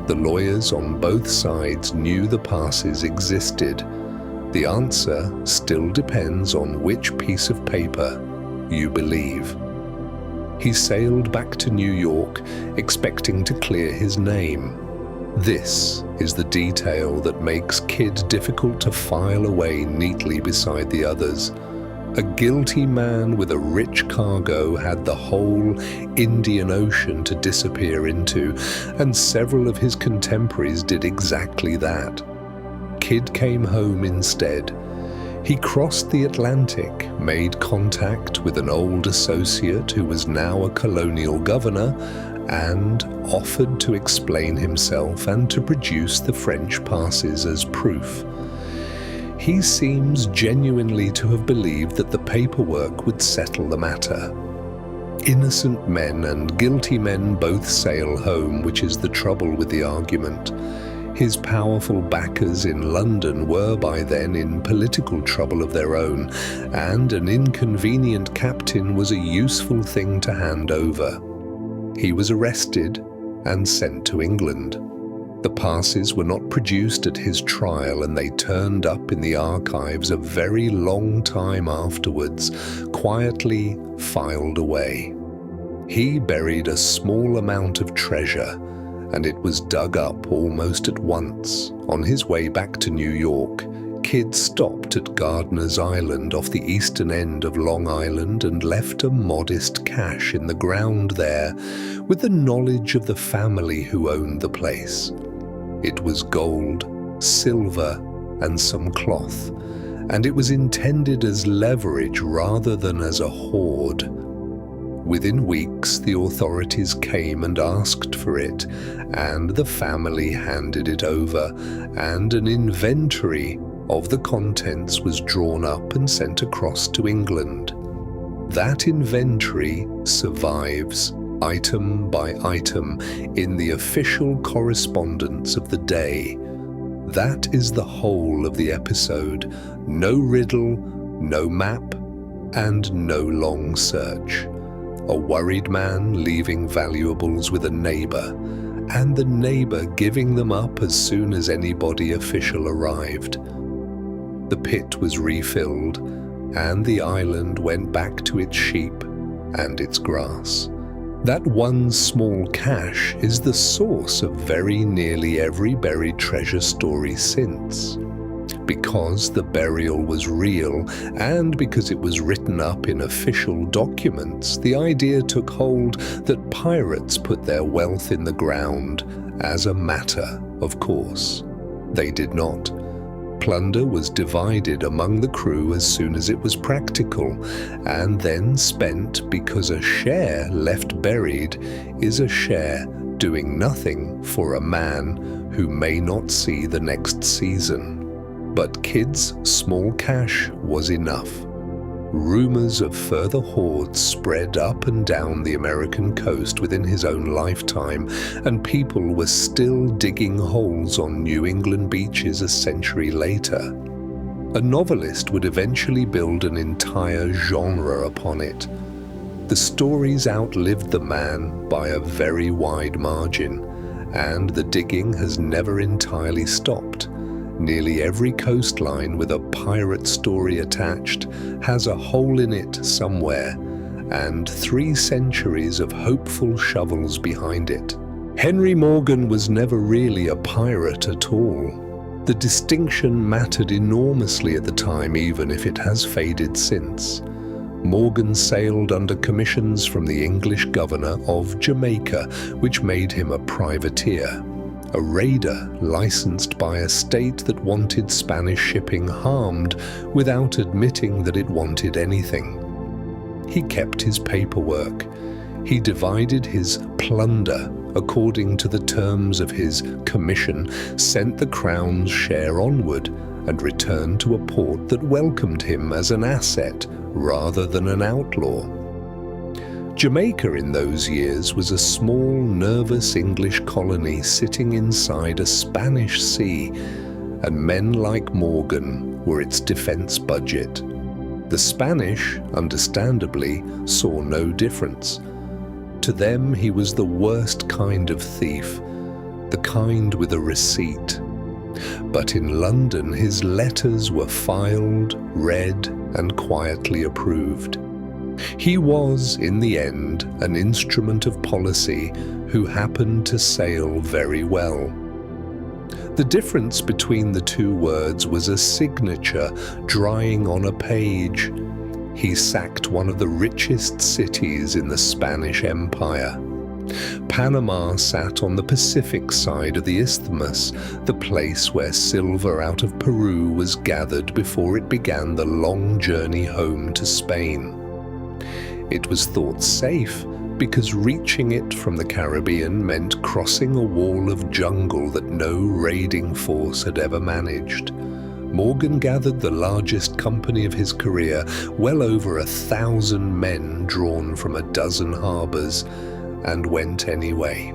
The lawyers on both sides knew the passes existed. The answer still depends on which piece of paper you believe. He sailed back to New York, expecting to clear his name. This is the detail that makes Kidd difficult to file away neatly beside the others. A guilty man with a rich cargo had the whole Indian Ocean to disappear into, and several of his contemporaries did exactly that. Kidd came home instead. He crossed the Atlantic, made contact with an old associate who was now a colonial governor, and offered to explain himself and to produce the French passes as proof. He seems genuinely to have believed that the paperwork would settle the matter. Innocent men and guilty men both sail home, which is the trouble with the argument. His powerful backers in London were by then in political trouble of their own, and an inconvenient captain was a useful thing to hand over. He was arrested and sent to England. The passes were not produced at his trial, and they turned up in the archives a very long time afterwards, quietly filed away. He buried a small amount of treasure, and it was dug up almost at once. On his way back to New York, Kidd stopped at Gardiner's Island off the eastern end of Long Island and left a modest cache in the ground there with the knowledge of the family who owned the place. It was gold, silver, and some cloth, and it was intended as leverage rather than as a hoard. Within weeks, the authorities came and asked for it, and the family handed it over, and an inventory of the contents was drawn up and sent across to England. That inventory survives, item by item, in the official correspondence of the day. That is the whole of the episode. No riddle, no map, and no long search. A worried man leaving valuables with a neighbour, and the neighbour giving them up as soon as anybody official arrived. The pit was refilled, and the island went back to its sheep and its grass. That one small cache is the source of very nearly every buried treasure story since. Because the burial was real, and because it was written up in official documents, the idea took hold that pirates put their wealth in the ground as a matter of course. They did not. Plunder was divided among the crew as soon as it was practical, and then spent because a share left buried is a share doing nothing for a man who may not see the next season. But Kidd's small cache was enough. Rumors of further hoards spread up and down the American coast within his own lifetime, and people were still digging holes on New England beaches a century later. A novelist would eventually build an entire genre upon it. The stories outlived the man by a very wide margin, and the digging has never entirely stopped. Nearly every coastline with a pirate story attached has a hole in it somewhere, and 3 centuries of hopeful shovels behind it. Henry Morgan was never really a pirate at all. The distinction mattered enormously at the time, even if it has faded since. Morgan sailed under commissions from the English governor of Jamaica, which made him a privateer. A raider licensed by a state that wanted Spanish shipping harmed without admitting that it wanted anything. He kept his paperwork. He divided his plunder according to the terms of his commission, sent the crown's share onward, and returned to a port that welcomed him as an asset rather than an outlaw. Jamaica in those years was a small, nervous English colony sitting inside a Spanish sea, and men like Morgan were its defense budget. The Spanish, understandably, saw no difference. To them, he was the worst kind of thief, the kind with a receipt. But in London, his letters were filed, read, and quietly approved. He was, in the end, an instrument of policy who happened to sail very well. The difference between the 2 words was a signature drying on a page. He sacked one of the richest cities in the Spanish Empire. Panama sat on the Pacific side of the isthmus, the place where silver out of Peru was gathered before it began the long journey home to Spain. It was thought safe because reaching it from the Caribbean meant crossing a wall of jungle that no raiding force had ever managed. Morgan gathered the largest company of his career, well over 1,000 men drawn from a dozen harbors, and went anyway.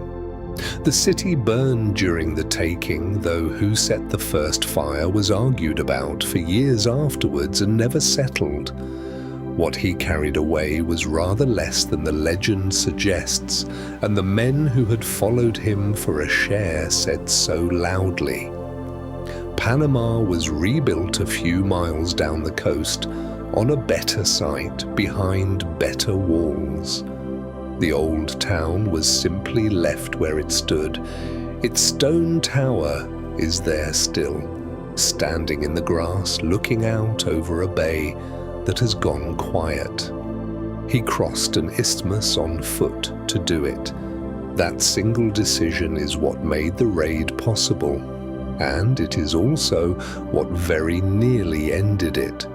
The city burned during the taking, though who set the first fire was argued about for years afterwards and never settled. What he carried away was rather less than the legend suggests, and the men who had followed him for a share said so loudly. Panama was rebuilt a few miles down the coast, on a better site, behind better walls. The old town was simply left where it stood. Its stone tower is there still, standing in the grass looking out over a bay that has gone quiet. He crossed an isthmus on foot to do it. That single decision is what made the raid possible, and it is also what very nearly ended it.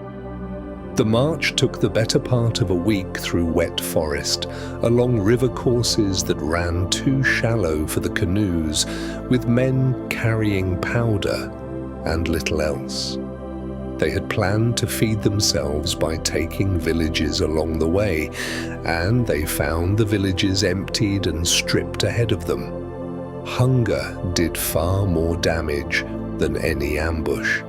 The march took the better part of a week through wet forest, along river courses that ran too shallow for the canoes, with men carrying powder and little else. They had planned to feed themselves by taking villages along the way, and they found the villages emptied and stripped ahead of them. Hunger did far more damage than any ambush.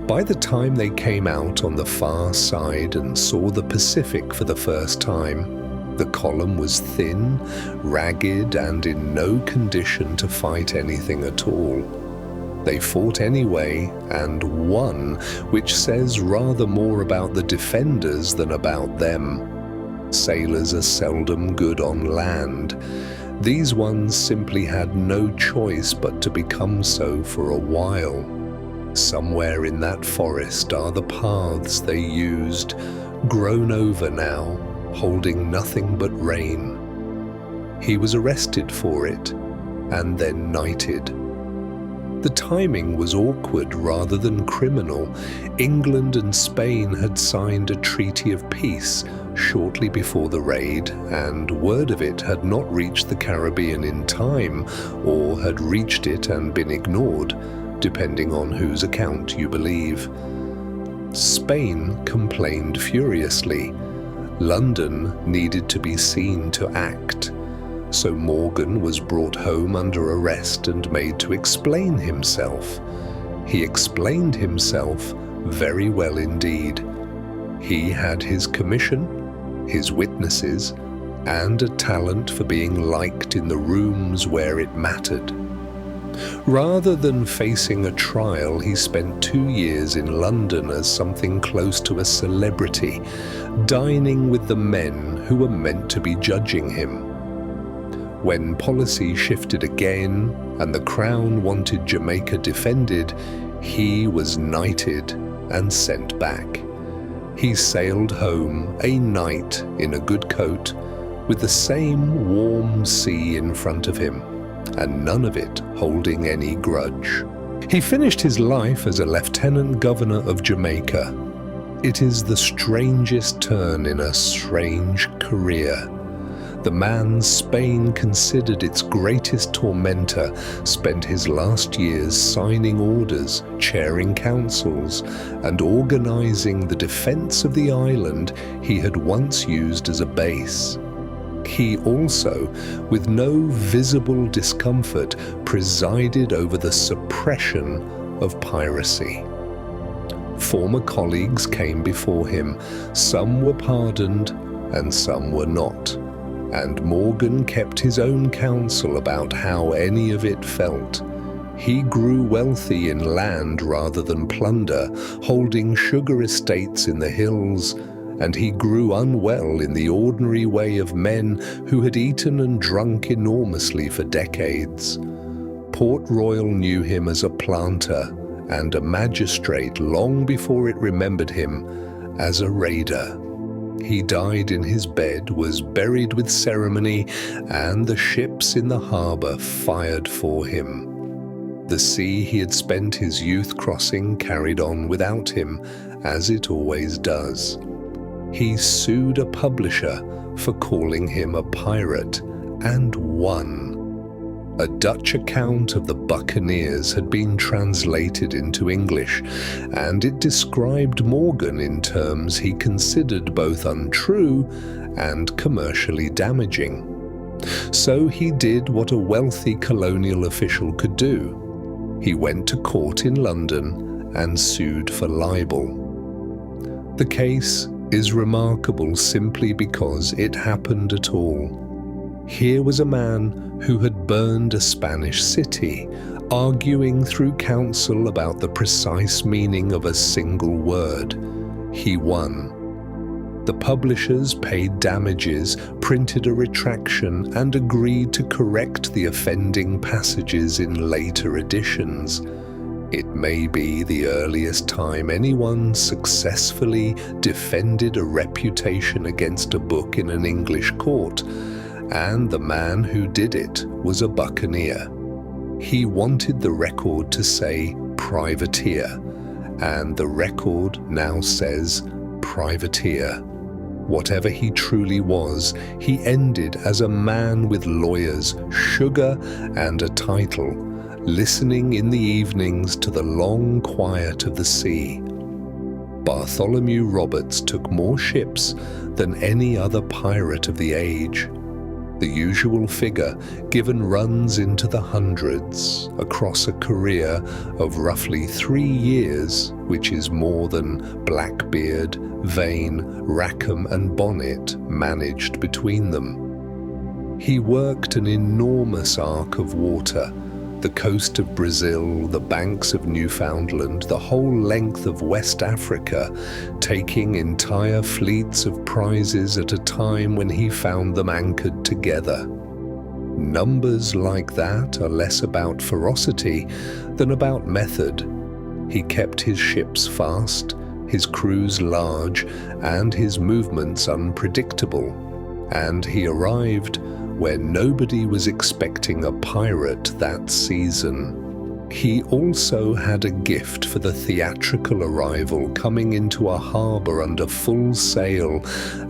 By the time they came out on the far side and saw the Pacific for the first time, the column was thin, ragged, and in no condition to fight anything at all. They fought anyway and won, which says rather more about the defenders than about them. Sailors are seldom good on land. These ones simply had no choice but to become so for a while. Somewhere in that forest are the paths they used, grown over now, holding nothing but rain. He was arrested for it, and then knighted. The timing was awkward rather than criminal. England and Spain had signed a treaty of peace shortly before the raid, and word of it had not reached the Caribbean in time, or had reached it and been ignored, depending on whose account you believe. Spain complained furiously. London needed to be seen to act. So Morgan was brought home under arrest and made to explain himself. He explained himself very well indeed. He had his commission, his witnesses, and a talent for being liked in the rooms where it mattered. Rather than facing a trial, he spent 2 years in London as something close to a celebrity, dining with the men who were meant to be judging him. When policy shifted again and the Crown wanted Jamaica defended, he was knighted and sent back. He sailed home a knight in a good coat, with the same warm sea in front of him, and none of it holding any grudge. He finished his life as a lieutenant governor of Jamaica. It is the strangest turn in a strange career. The man Spain considered its greatest tormentor spent his last years signing orders, chairing councils, and organizing the defense of the island he had once used as a base. He also, with no visible discomfort, presided over the suppression of piracy. Former colleagues came before him. Some were pardoned and some were not. And Morgan kept his own counsel about how any of it felt. He grew wealthy in land rather than plunder, holding sugar estates in the hills, and he grew unwell in the ordinary way of men who had eaten and drunk enormously for decades. Port Royal knew him as a planter and a magistrate long before it remembered him as a raider. He died in his bed, was buried with ceremony, and the ships in the harbour fired for him. The sea he had spent his youth crossing carried on without him, as it always does. He sued a publisher for calling him a pirate, and won. A Dutch account of the buccaneers had been translated into English, and it described Morgan in terms he considered both untrue and commercially damaging. So he did what a wealthy colonial official could do. He went to court in London and sued for libel. The case is remarkable simply because it happened at all. Here was a man who had burned a Spanish city, arguing through counsel about the precise meaning of a single word. He won. The publishers paid damages, printed a retraction, and agreed to correct the offending passages in later editions. It may be the earliest time anyone successfully defended a reputation against a book in an English court, and the man who did it was a buccaneer. He wanted the record to say privateer, and the record now says privateer. Whatever he truly was, he ended as a man with lawyers, sugar, and a title, listening in the evenings to the long quiet of the sea. Bartholomew Roberts took more ships than any other pirate of the age. The usual figure given runs into the hundreds across a career of roughly 3 years, which is more than Blackbeard, Vane, Rackham and Bonnet managed between them. He worked an enormous arc of water, the coast of Brazil, the banks of Newfoundland, the whole length of West Africa, taking entire fleets of prizes at a time when he found them anchored together. Numbers like that are less about ferocity than about method. He kept his ships fast, his crews large, and his movements unpredictable, and he arrived where nobody was expecting a pirate that season. He also had a gift for the theatrical arrival, coming into a harbour under full sail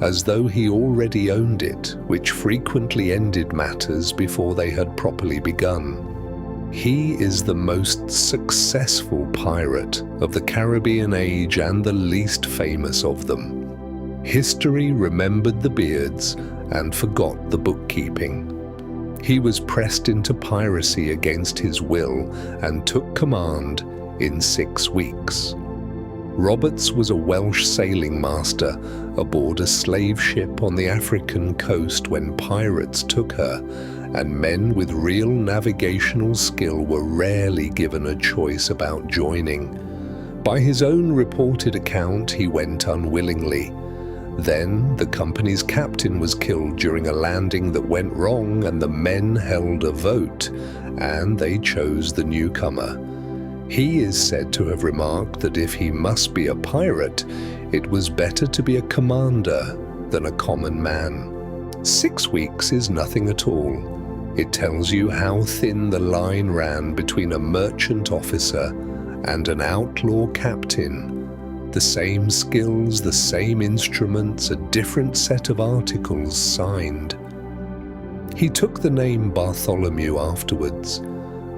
as though he already owned it, which frequently ended matters before they had properly begun. He is the most successful pirate of the Caribbean age and the least famous of them. History remembered the beards and forgot the bookkeeping. He was pressed into piracy against his will and took command in 6 weeks. Roberts was a Welsh sailing master aboard a slave ship on the African coast when pirates took her, and men with real navigational skill were rarely given a choice about joining. By his own reported account, he went unwillingly. Then the company's captain was killed during a landing that went wrong, and the men held a vote, and they chose the newcomer. He is said to have remarked that if he must be a pirate, it was better to be a commander than a common man. 6 weeks is nothing at all. It tells you how thin the line ran between a merchant officer and an outlaw captain. The same skills, the same instruments, a different set of articles signed. He took the name Bartholomew afterwards.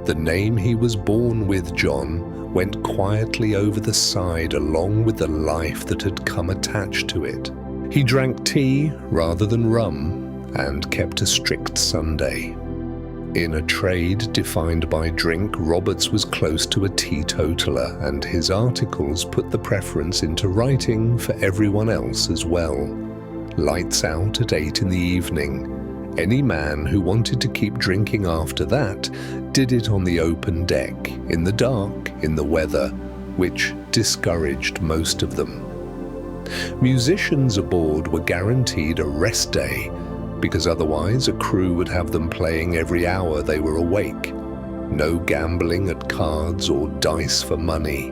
The name he was born with, John, went quietly over the side along with the life that had come attached to it. He drank tea rather than rum and kept a strict Sunday. In a trade defined by drink, Roberts was close to a teetotaler, and his articles put the preference into writing for everyone else as well. Lights out at 8 in the evening. Any man who wanted to keep drinking after that did it on the open deck, in the dark, in the weather, which discouraged most of them. Musicians aboard were guaranteed a rest day, because otherwise a crew would have them playing every hour they were awake. No gambling at cards or dice for money.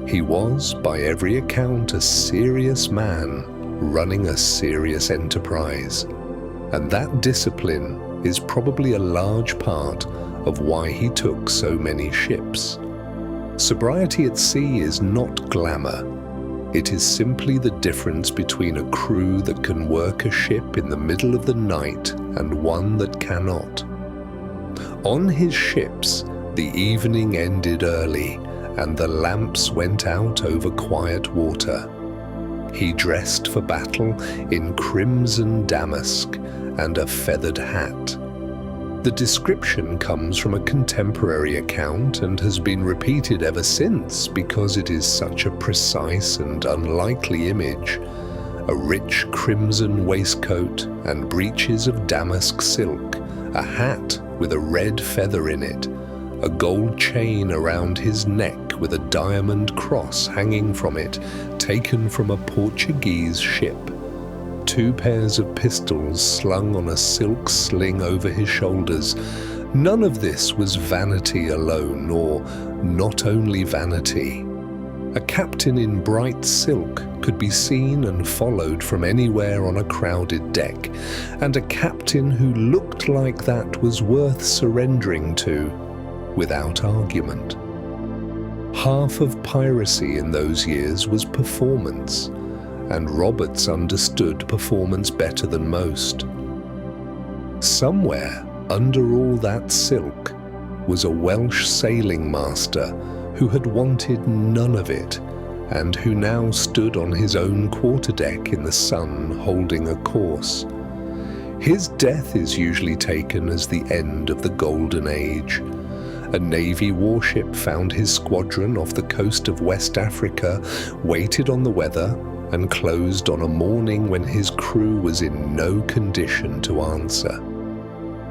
He was, by every account, a serious man running a serious enterprise. And that discipline is probably a large part of why he took so many ships. Sobriety at sea is not glamour. It is simply the difference between a crew that can work a ship in the middle of the night and one that cannot. On his ships, the evening ended early, and the lamps went out over quiet water. He dressed for battle in crimson damask and a feathered hat. The description comes from a contemporary account and has been repeated ever since because it is such a precise and unlikely image. A rich crimson waistcoat and breeches of damask silk, a hat with a red feather in it, a gold chain around his neck with a diamond cross hanging from it, taken from a Portuguese ship. 2 pairs of pistols slung on a silk sling over his shoulders, None of this was vanity alone, or not only vanity. A captain in bright silk could be seen and followed from anywhere on a crowded deck, and a captain who looked like that was worth surrendering to without argument. Half of piracy in those years was performance, and Roberts understood performance better than most. Somewhere under all that silk was a Welsh sailing master who had wanted none of it, and who now stood on his own quarterdeck in the sun holding a course. His death is usually taken as the end of the Golden Age. A Navy warship found his squadron off the coast of West Africa, waited on the weather, and closed on a morning when his crew was in no condition to answer.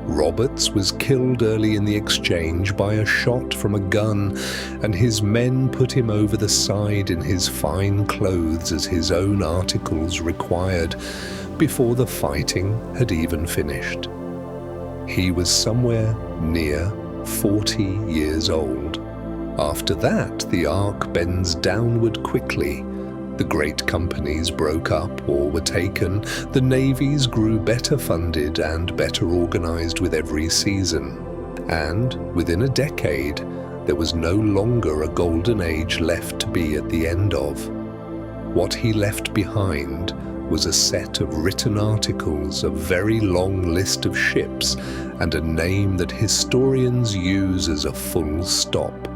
Roberts was killed early in the exchange by a shot from a gun, and his men put him over the side in his fine clothes as his own articles required, before the fighting had even finished. He was somewhere near 40 years old. After that, the arc bends downward quickly. The great companies broke up or were taken. The navies grew better funded and better organized with every season. And within a decade, there was no longer a golden age left to be at the end of. What he left behind was a set of written articles, a very long list of ships, and a name that historians use as a full stop.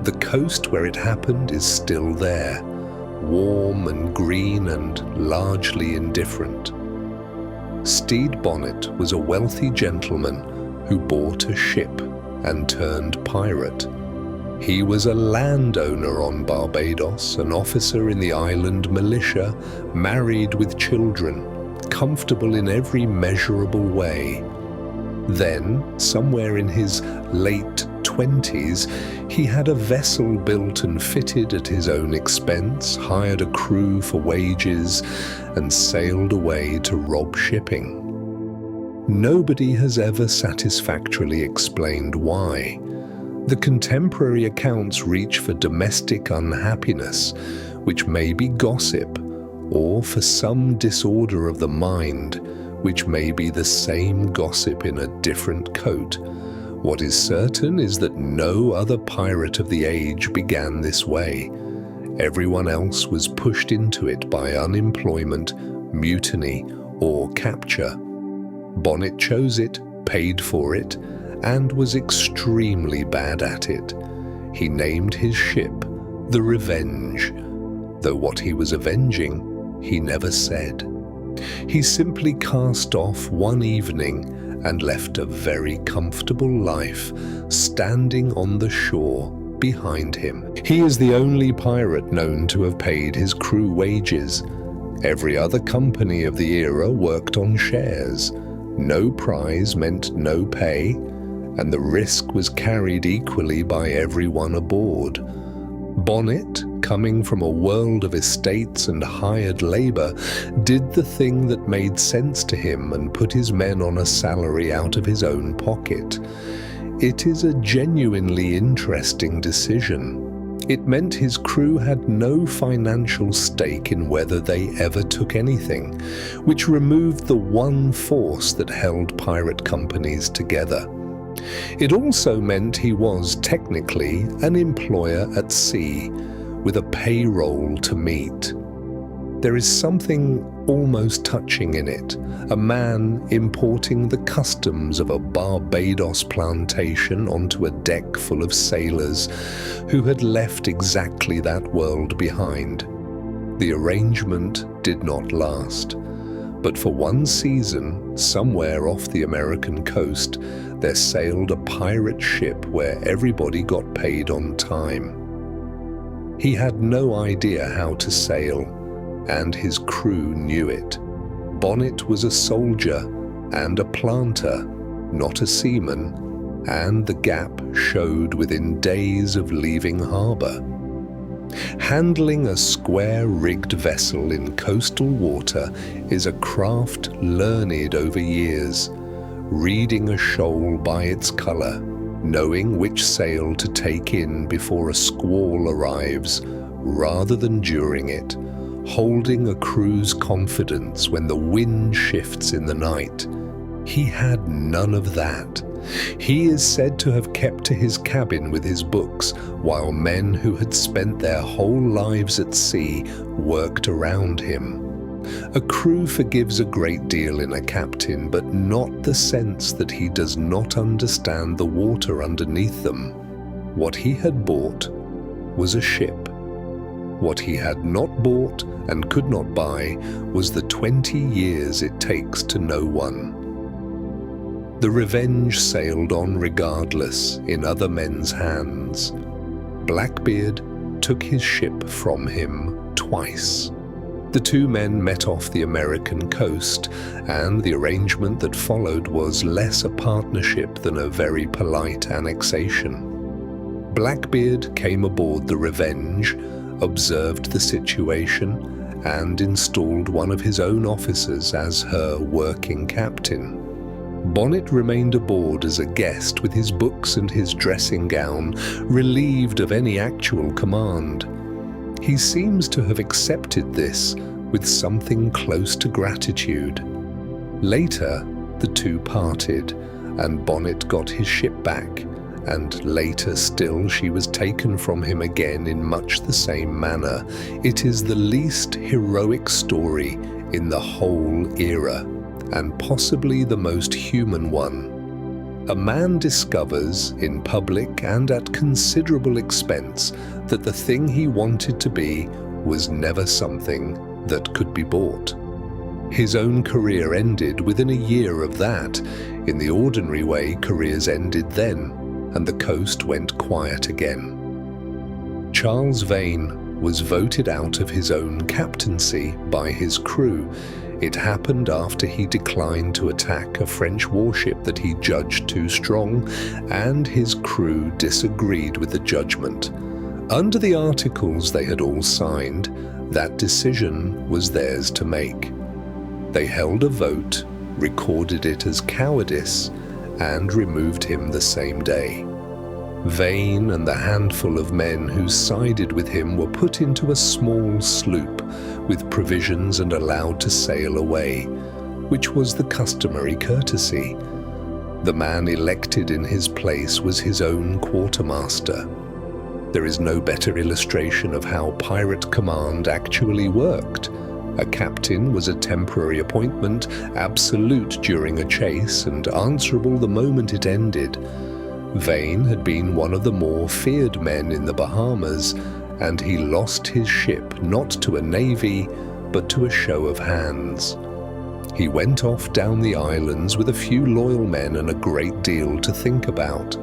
The coast where it happened is still there, warm and green and largely indifferent. Stede Bonnet was a wealthy gentleman who bought a ship and turned pirate. He was a landowner on Barbados, an officer in the island militia, married with children, comfortable in every measurable way. Then, somewhere in his late 20s, he had a vessel built and fitted at his own expense, hired a crew for wages, and sailed away to rob shipping. Nobody has ever satisfactorily explained why. The contemporary accounts reach for domestic unhappiness, which may be gossip, or for some disorder of the mind, which may be the same gossip in a different coat. What is certain is that no other pirate of the age began this way. Everyone else was pushed into it by unemployment, mutiny, or capture. Bonnet chose it, paid for it, and was extremely bad at it. He named his ship the Revenge, though what he was avenging he never said. He simply cast off one evening and left a very comfortable life standing on the shore behind him. He is the only pirate known to have paid his crew wages. Every other company of the era worked on shares. No prize meant no pay, and the risk was carried equally by everyone aboard. Bonnet, coming from a world of estates and hired labor, did the thing that made sense to him and put his men on a salary out of his own pocket. It is a genuinely interesting decision. It meant his crew had no financial stake in whether they ever took anything, which removed the one force that held pirate companies together. It also meant he was, technically, an employer at sea, with a payroll to meet. There is something almost touching in it, a man importing the customs of a Barbados plantation onto a deck full of sailors who had left exactly that world behind. The arrangement did not last, but for one season, somewhere off the American coast, there sailed a pirate ship where everybody got paid on time. He had no idea how to sail, and his crew knew it. Bonnet was a soldier and a planter, not a seaman, and the gap showed within days of leaving harbour. Handling a square-rigged vessel in coastal water is a craft learned over years. reading a shoal by its colour, knowing which sail to take in before a squall arrives, rather than during it, holding a crew's confidence when the wind shifts in the night. He had none of that. He is said to have kept to his cabin with his books, while men who had spent their whole lives at sea worked around him. A crew forgives a great deal in a captain, but not the sense that he does not understand the water underneath them. What he had bought was a ship. What he had not bought and could not buy was the 20 years it takes to know one. The Revenge sailed on regardless in other men's hands. Blackbeard took his ship from him twice. The two men met off the American coast, and the arrangement that followed was less a partnership than a very polite annexation. Blackbeard came aboard the Revenge, observed the situation, and installed one of his own officers as her working captain. Bonnet remained aboard as a guest with his books and his dressing gown, relieved of any actual command. He seems to have accepted this with something close to gratitude. Later, the two parted, and Bonnet got his ship back, and later still she was taken from him again in much the same manner. It is the least heroic story in the whole era, and possibly the most human one. A man discovers, in public and at considerable expense, that the thing he wanted to be was never something that could be bought. His own career ended within a year of that. In the ordinary way, careers ended then, and the coast went quiet again. Charles Vane was voted out of his own captaincy by his crew. It happened after he declined to attack a French warship that he judged too strong, and his crew disagreed with the judgment. Under the articles they had all signed, that decision was theirs to make. They held a vote, recorded it as cowardice, and removed him the same day. Vane and the handful of men who sided with him were put into a small sloop with provisions and allowed to sail away, which was the customary courtesy. The man elected in his place was his own quartermaster. There is no better illustration of how pirate command actually worked. A captain was a temporary appointment, absolute during a chase and answerable the moment it ended. Vane had been one of the more feared men in the Bahamas, and he lost his ship not to a navy, but to a show of hands. He went off down the islands with a few loyal men and a great deal to think about.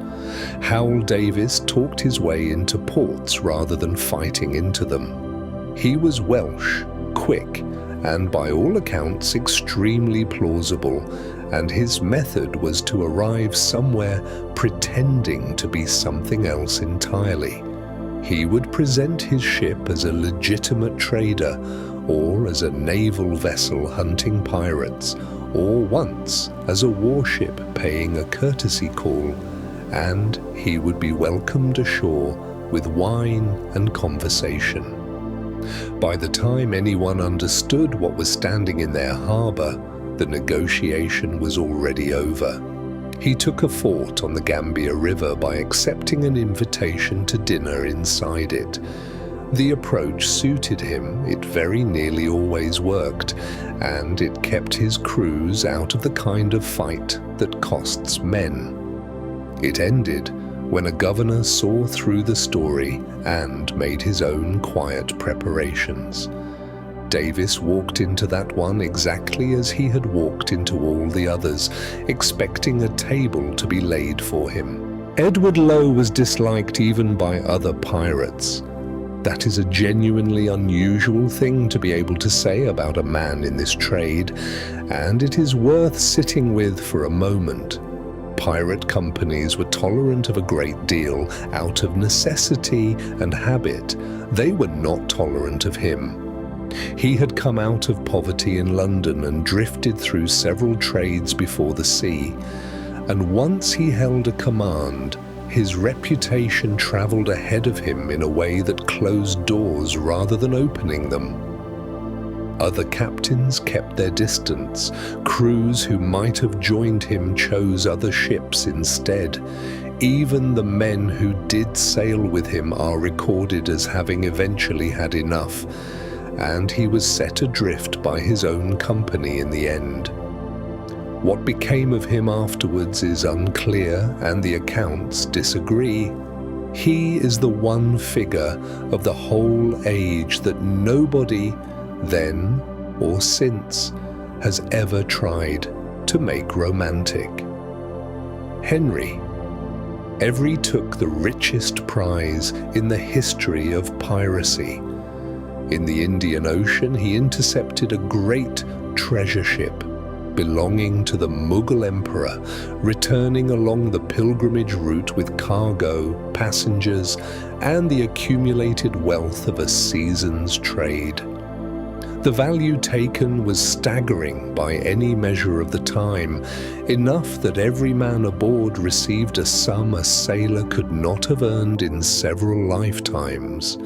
Howell Davis talked his way into ports rather than fighting into them. He was Welsh, quick, and by all accounts extremely plausible, and his method was to arrive somewhere pretending to be something else entirely. He would present his ship as a legitimate trader, or as a naval vessel hunting pirates, or once as a warship paying a courtesy call, and he would be welcomed ashore with wine and conversation. By the time anyone understood what was standing in their harbour, the negotiation was already over. He took a fort on the Gambia River by accepting an invitation to dinner inside it. The approach suited him, it very nearly always worked, and it kept his crews out of the kind of fight that costs men. It ended when a governor saw through the story and made his own quiet preparations. Davis walked into that one exactly as he had walked into all the others, expecting a table to be laid for him. Edward Lowe was disliked even by other pirates. That is a genuinely unusual thing to be able to say about a man in this trade, and it is worth sitting with for a moment. Pirate companies were tolerant of a great deal out of necessity and habit. They were not tolerant of him. He had come out of poverty in London and drifted through several trades before the sea, and once he held a command, his reputation travelled ahead of him in a way that closed doors rather than opening them. Other captains kept their distance. Crews who might have joined him chose other ships instead. Even the men who did sail with him are recorded as having eventually had enough, and he was set adrift by his own company in the end. What became of him afterwards is unclear, and the accounts disagree. He is the one figure of the whole age that nobody, then or since, has ever tried to make romantic. Henry. Every took the richest prize in the history of piracy. In the Indian Ocean, he intercepted a great treasure ship belonging to the Mughal emperor, returning along the pilgrimage route with cargo, passengers, and the accumulated wealth of a season's trade. The value taken was staggering by any measure of the time, enough that every man aboard received a sum a sailor could not have earned in several lifetimes.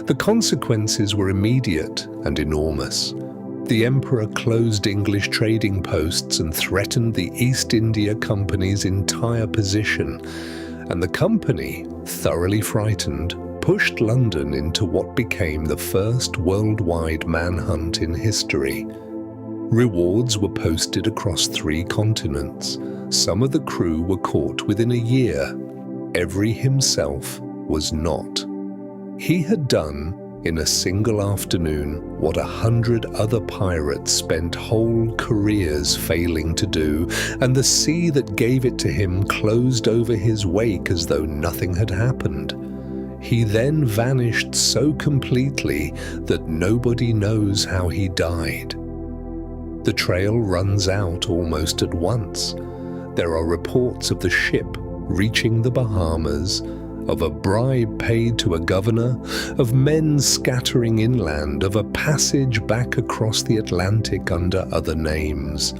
The consequences were immediate and enormous. The emperor closed English trading posts and threatened the East India Company's entire position, and the company, thoroughly frightened, pushed London into what became the first worldwide manhunt in history. Rewards were posted across 3 continents. Some of the crew were caught within a year. Every himself was not. He had done, in a single afternoon, what 100 other pirates spent whole careers failing to do, and the sea that gave it to him closed over his wake as though nothing had happened. He then vanished so completely that nobody knows how he died. The trail runs out almost at once. There are reports of the ship reaching the Bahamas, of a bribe paid to a governor, of men scattering inland, of a passage back across the Atlantic under other names.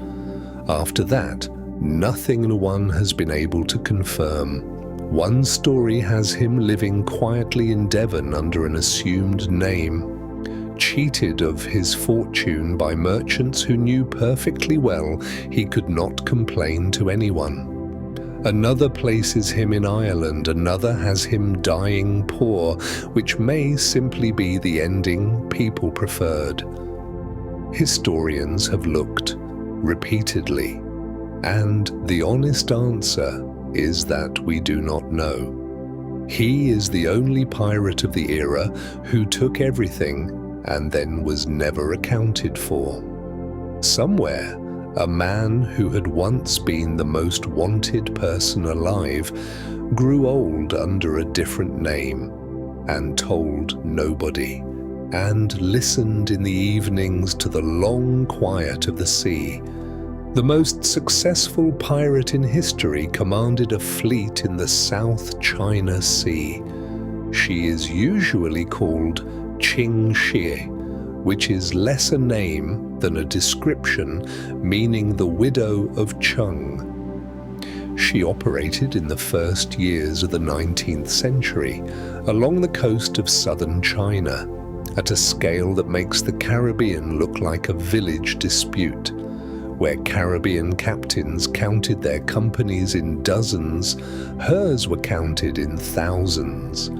After that, nothing one has been able to confirm. One story has him living quietly in Devon under an assumed name, cheated of his fortune by merchants who knew perfectly well he could not complain to anyone. Another places him in Ireland, another has him dying poor, which may simply be the ending people preferred. Historians have looked repeatedly, and the honest answer is that we do not know. He is the only pirate of the era who took everything and then was never accounted for. Somewhere, a man who had once been the most wanted person alive grew old under a different name and told nobody, and listened in the evenings to the long quiet of the sea. The most successful pirate in history commanded a fleet in the South China Sea. She is usually called Qing Shi, which is less a name than a description, meaning the widow of Chung. She operated in the first years of the 19th century along the coast of southern China, at a scale that makes the Caribbean look like a village dispute. Where Caribbean captains counted their companies in dozens, hers were counted in thousands.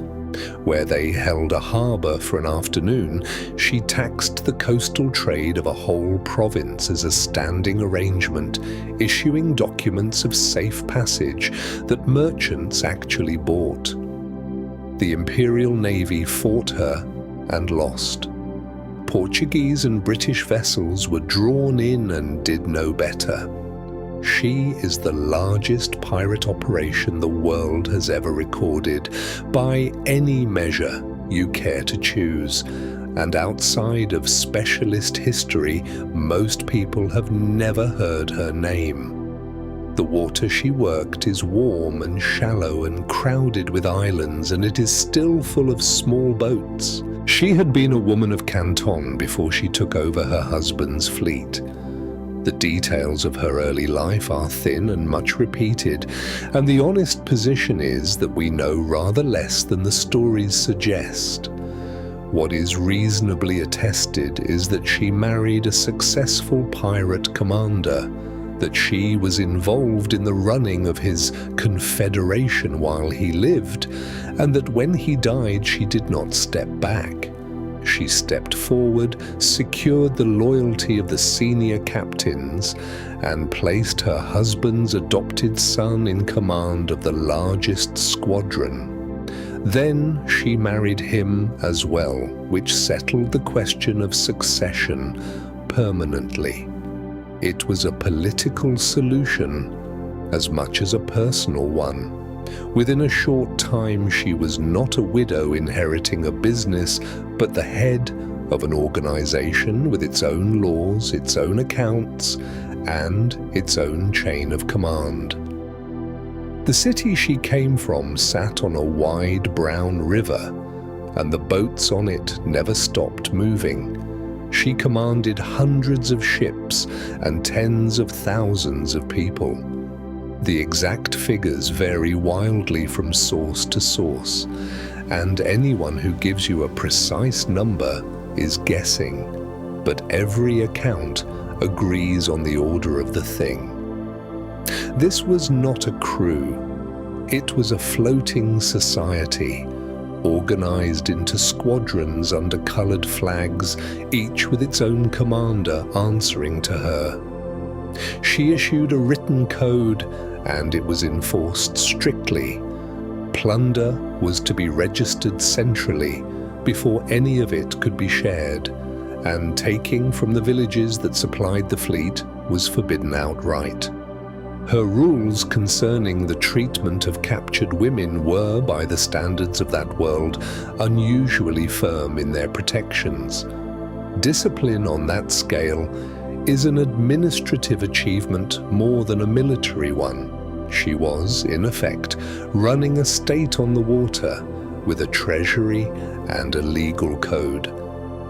Where they held a harbour for an afternoon, she taxed the coastal trade of a whole province as a standing arrangement, issuing documents of safe passage that merchants actually bought. The Imperial Navy fought her and lost. Portuguese and British vessels were drawn in and did no better. She is the largest pirate operation the world has ever recorded, by any measure you care to choose, and outside of specialist history, most people have never heard her name. The water she worked is warm and shallow and crowded with islands, and it is still full of small boats. She had been a woman of Canton before she took over her husband's fleet. The details of her early life are thin and much repeated, and the honest position is that we know rather less than the stories suggest. What is reasonably attested is that she married a successful pirate commander, that she was involved in the running of his confederation while he lived, and that when he died she did not step back. She stepped forward, secured the loyalty of the senior captains, and placed her husband's adopted son in command of the largest squadron. Then she married him as well, which settled the question of succession permanently. It was a political solution as much as a personal one. Within a short time she was not a widow inheriting a business, but the head of an organization with its own laws, its own accounts, and its own chain of command. The city she came from sat on a wide brown river, and the boats on it never stopped moving. She commanded hundreds of ships and tens of thousands of people. The exact figures vary wildly from source to source, and anyone who gives you a precise number is guessing, but every account agrees on the order of the thing. This was not a crew. It was a floating society, organized into squadrons under colored flags, each with its own commander answering to her. She issued a written code, and it was enforced strictly. Plunder was to be registered centrally before any of it could be shared, and taking from the villages that supplied the fleet was forbidden outright. Her rules concerning the treatment of captured women were, by the standards of that world, unusually firm in their protections. Discipline on that scale is an administrative achievement more than a military one. She was, in effect, running a state on the water, with a treasury and a legal code.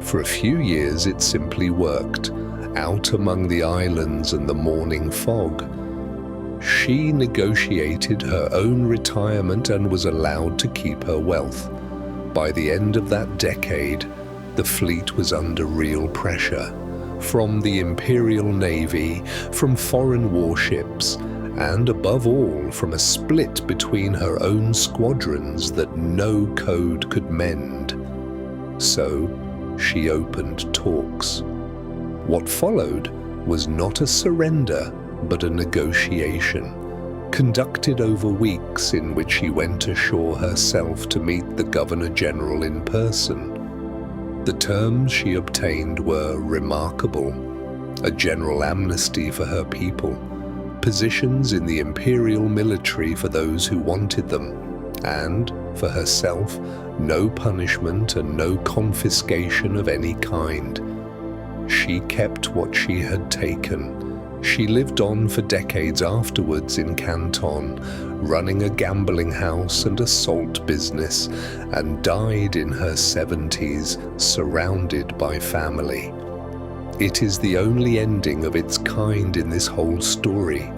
For a few years it simply worked, out among the islands and the morning fog. She negotiated her own retirement and was allowed to keep her wealth. By the end of that decade, the fleet was under real pressure, from the Imperial Navy, from foreign warships, and above all from a split between her own squadrons that no code could mend. So she opened talks. What followed was not a surrender, but a negotiation, conducted over weeks, in which she went ashore herself to meet the Governor-General in person. The terms she obtained were remarkable: a general amnesty for her people, positions in the imperial military for those who wanted them, and, for herself, no punishment and no confiscation of any kind. She kept what she had taken. She lived on for decades afterwards in Canton, running a gambling house and a salt business, and died in her 70s, surrounded by family. It is the only ending of its kind in this whole story.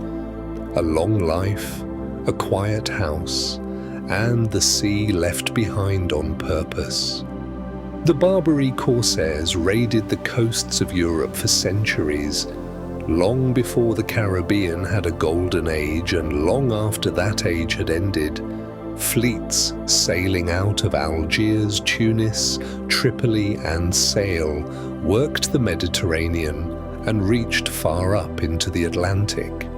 A long life, a quiet house, and the sea left behind on purpose. The Barbary corsairs raided the coasts of Europe for centuries, long before the Caribbean had a golden age, and long after that age had ended. Fleets sailing out of Algiers, Tunis, Tripoli, and Sale worked the Mediterranean and reached far up into the Atlantic.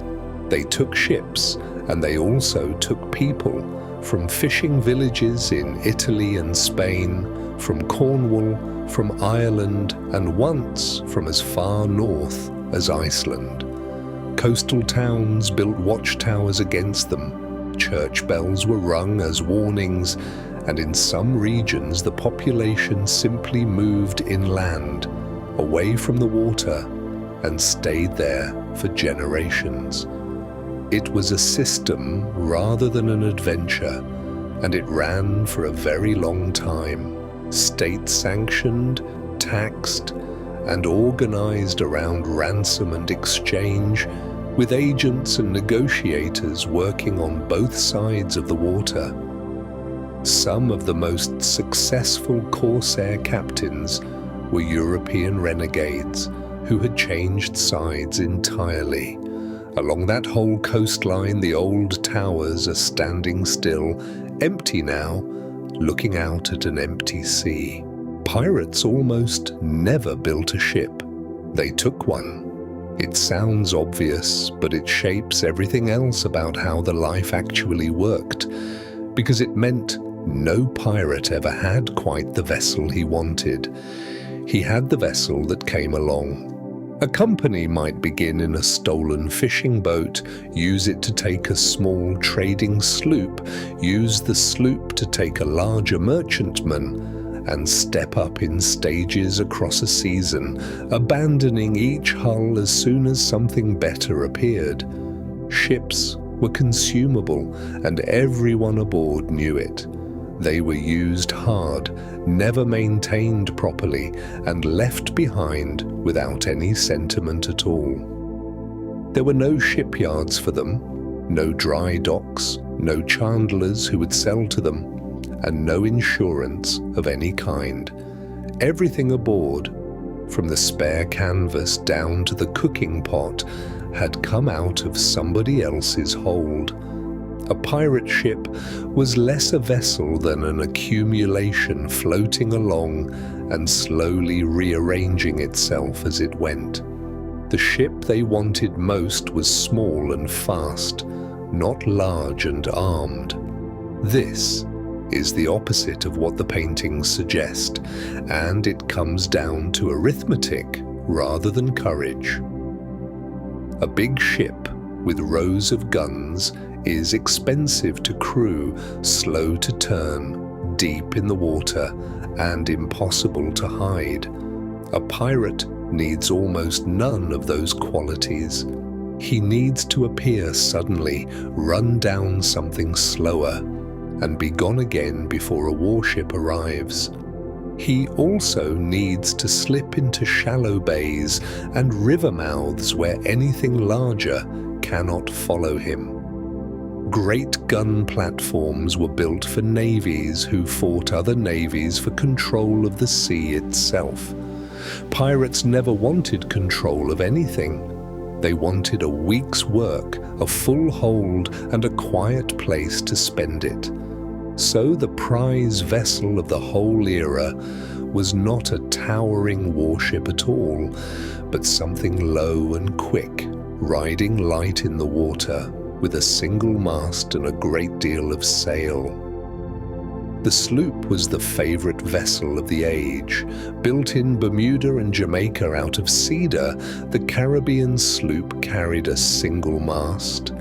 They took ships, and they also took people, from fishing villages in Italy and Spain, from Cornwall, from Ireland, and once from as far north as Iceland. Coastal towns built watchtowers against them. Church bells were rung as warnings, and in some regions the population simply moved inland, away from the water, and stayed there for generations. It was a system rather than an adventure, and it ran for a very long time, state-sanctioned, taxed, and organized around ransom and exchange, with agents and negotiators working on both sides of the water. Some of the most successful corsair captains were European renegades who had changed sides entirely. Along that whole coastline, the old towers are standing still, empty now, looking out at an empty sea. Pirates almost never built a ship. They took one. It sounds obvious, but it shapes everything else about how the life actually worked, because it meant no pirate ever had quite the vessel he wanted. He had the vessel that came along. A company might begin in a stolen fishing boat, use it to take a small trading sloop, use the sloop to take a larger merchantman, and step up in stages across a season, abandoning each hull as soon as something better appeared. Ships were consumable, and everyone aboard knew it. They were used hard, never maintained properly, and left behind without any sentiment at all. There were no shipyards for them, no dry docks, no chandlers who would sell to them, and no insurance of any kind. Everything aboard, from the spare canvas down to the cooking pot, had come out of somebody else's hold. A pirate ship was less a vessel than an accumulation floating along and slowly rearranging itself as it went. The ship they wanted most was small and fast, not large and armed. This is the opposite of what the paintings suggest, and it comes down to arithmetic rather than courage. A big ship with rows of guns is expensive to crew, slow to turn, deep in the water, and impossible to hide. A pirate needs almost none of those qualities. He needs to appear suddenly, run down something slower, and be gone again before a warship arrives. He also needs to slip into shallow bays and river mouths where anything larger cannot follow him. Great gun platforms were built for navies who fought other navies for control of the sea itself. Pirates never wanted control of anything. They wanted a week's work, a full hold, and a quiet place to spend it. So the prize vessel of the whole era was not a towering warship at all, but something low and quick, riding light in the water, with a single mast and a great deal of sail. The sloop was the favorite vessel of the age. Built in Bermuda and Jamaica out of cedar, the Caribbean sloop carried a single mast,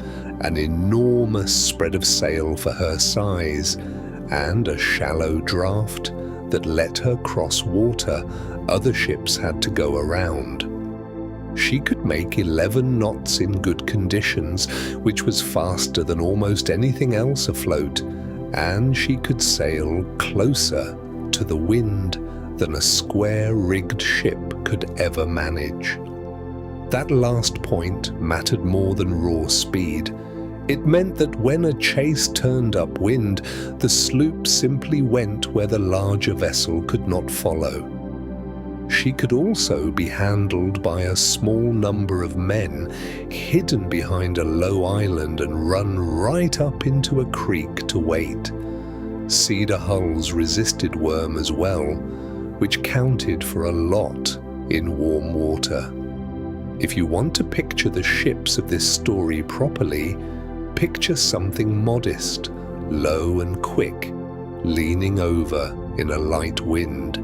an enormous spread of sail for her size, and a shallow draft that let her cross water other ships had to go around. She could make 11 knots in good conditions, which was faster than almost anything else afloat, and she could sail closer to the wind than a square-rigged ship could ever manage. That last point mattered more than raw speed. It meant that when a chase turned upwind, the sloop simply went where the larger vessel could not follow. She could also be handled by a small number of men hidden behind a low island and run right up into a creek to wait. Cedar hulls resisted worm as well, which counted for a lot in warm water. If you want to picture the ships of this story properly, picture something modest, low and quick, leaning over in a light wind.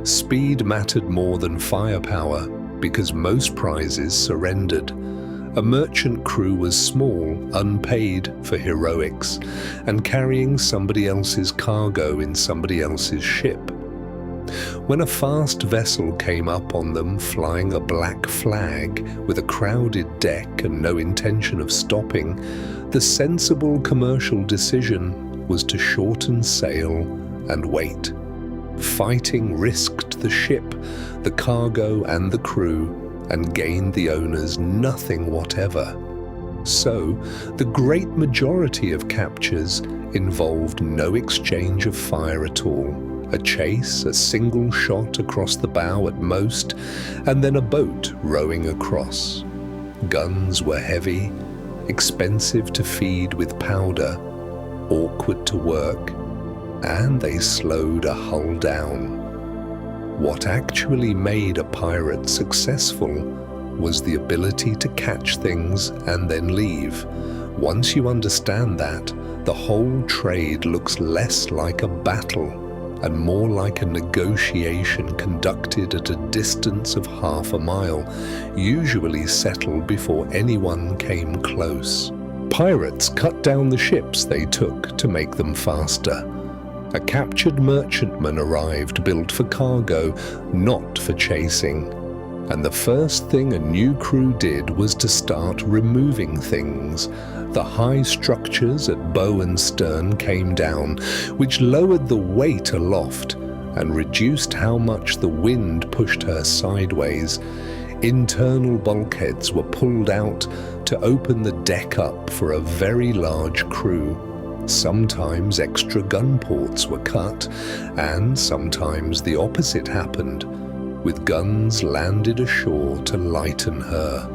Speed mattered more than firepower because most prizes surrendered. A merchant crew was small, unpaid for heroics, and carrying somebody else's cargo in somebody else's ship. When a fast vessel came up on them flying a black flag with a crowded deck and no intention of stopping, the sensible commercial decision was to shorten sail and wait. Fighting risked the ship, the cargo and the crew, and gained the owners nothing whatever. So, the great majority of captures involved no exchange of fire at all, a chase, a single shot across the bow at most, and then a boat rowing across. Guns were heavy, expensive to feed with powder, awkward to work, and they slowed a hull down. What actually made a pirate successful was the ability to catch things and then leave. Once you understand that, the whole trade looks less like a battle and more like a negotiation conducted at a distance of half a mile, usually settled before anyone came close. Pirates cut down the ships they took to make them faster. A captured merchantman arrived built for cargo, not for chasing. And the first thing a new crew did was to start removing things. The high structures at bow and stern came down, which lowered the weight aloft and reduced how much the wind pushed her sideways. Internal bulkheads were pulled out to open the deck up for a very large crew. Sometimes extra gun ports were cut, and sometimes the opposite happened, with guns landed ashore to lighten her.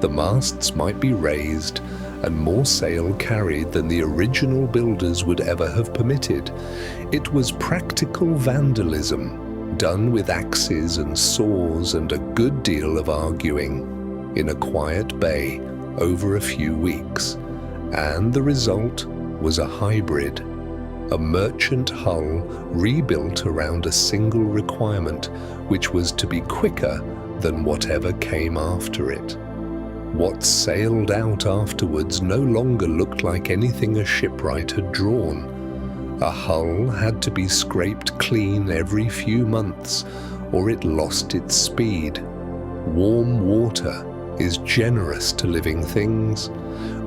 The masts might be raised and more sail carried than the original builders would ever have permitted. It was practical vandalism, done with axes and saws and a good deal of arguing, in a quiet bay over a few weeks, and the result was a hybrid, a merchant hull rebuilt around a single requirement, which was to be quicker than whatever came after it. What sailed out afterwards no longer looked like anything a shipwright had drawn. A hull had to be scraped clean every few months, or it lost its speed. Warm water is generous to living things.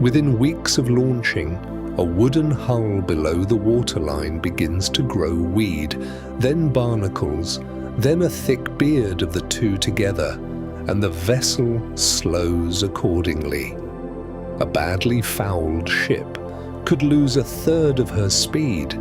Within weeks of launching, a wooden hull below the waterline begins to grow weed, then barnacles, then a thick beard of the two together, and the vessel slows accordingly. A badly fouled ship could lose a third of her speed,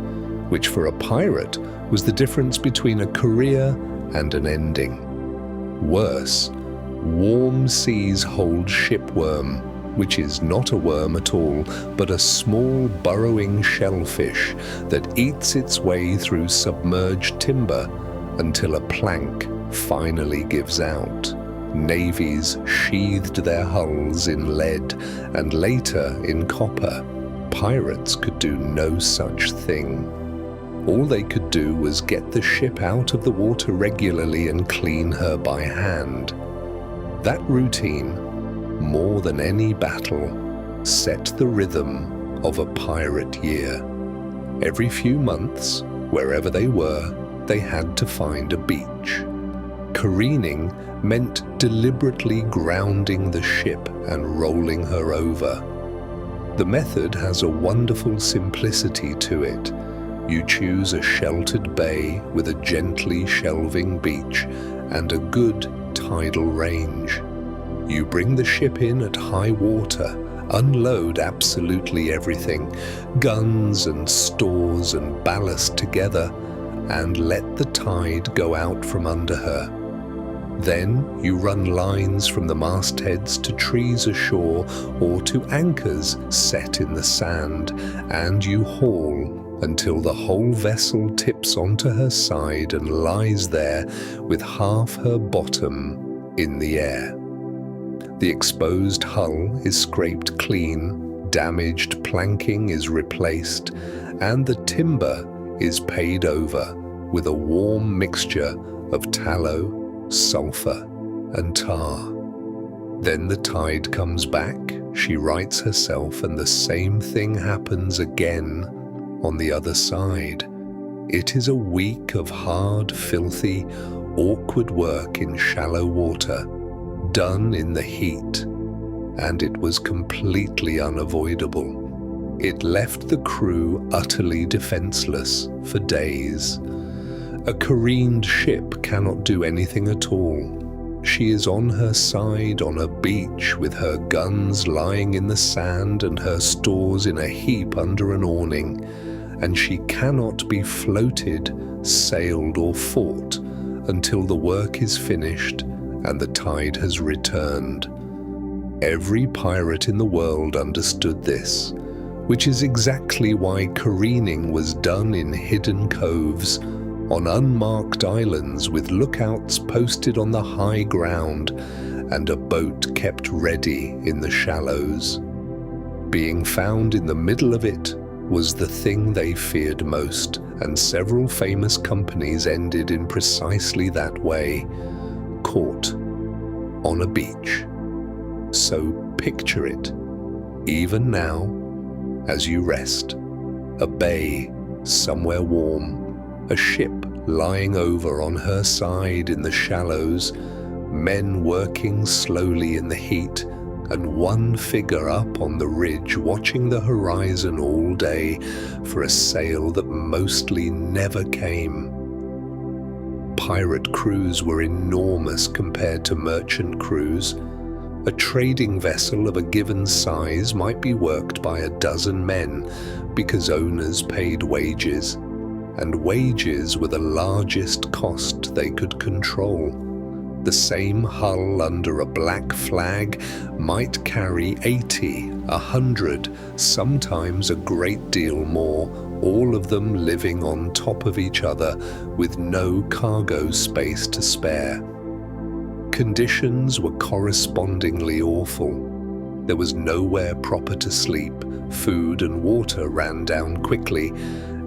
which for a pirate was the difference between a career and an ending. Worse, warm seas hold shipworm, which is not a worm at all, but a small burrowing shellfish that eats its way through submerged timber until a plank finally gives out. Navies sheathed their hulls in lead and later in copper. Pirates could do no such thing. All they could do was get the ship out of the water regularly and clean her by hand. That routine, more than any battle, set the rhythm of a pirate year. Every few months, wherever they were, they had to find a beach. Careening meant deliberately grounding the ship and rolling her over. The method has a wonderful simplicity to it. You choose a sheltered bay with a gently shelving beach and a good tidal range. You bring the ship in at high water, unload absolutely everything, guns and stores and ballast together, and let the tide go out from under her. Then you run lines from the mastheads to trees ashore or to anchors set in the sand, and you haul until the whole vessel tips onto her side and lies there with half her bottom in the air. The exposed hull is scraped clean, damaged planking is replaced, and the timber is paid over with a warm mixture of tallow, sulfur, and tar. Then the tide comes back, she rights herself, and the same thing happens again on the other side. It is a week of hard, filthy, awkward work in shallow water, done in the heat, and it was completely unavoidable. It left the crew utterly defenseless for days. A careened ship cannot do anything at all. She is on her side on a beach with her guns lying in the sand and her stores in a heap under an awning, and she cannot be floated, sailed or fought until the work is finished and the tide has returned. Every pirate in the world understood this, which is exactly why careening was done in hidden coves, on unmarked islands with lookouts posted on the high ground and a boat kept ready in the shallows. Being found in the middle of it was the thing they feared most, and several famous companies ended in precisely that way, caught on a beach. So picture it, even now, as you rest, a bay somewhere warm, a ship lying over on her side in the shallows, men working slowly in the heat, and one figure up on the ridge watching the horizon all day for a sail that mostly never came. Pirate crews were enormous compared to merchant crews. A trading vessel of a given size might be worked by a dozen men because owners paid wages, and wages were the largest cost they could control. The same hull under a black flag might carry 80, 100, sometimes a great deal more, all of them living on top of each other with no cargo space to spare. Conditions were correspondingly awful. There was nowhere proper to sleep, food and water ran down quickly,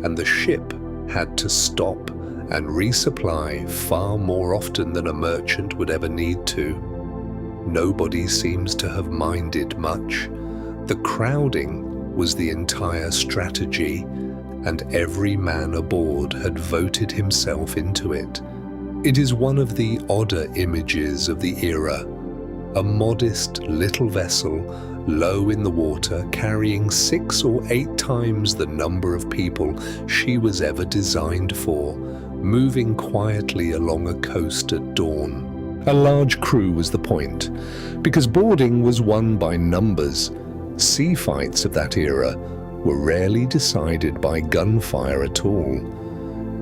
and the ship had to stop and resupply far more often than a merchant would ever need to. Nobody seems to have minded much. The crowding was the entire strategy, and every man aboard had voted himself into it. It is one of the odder images of the era. A modest little vessel, low in the water, carrying 6 or 8 times the number of people she was ever designed for, moving quietly along a coast at dawn. A large crew was the point, because boarding was won by numbers. Sea fights of that era were rarely decided by gunfire at all.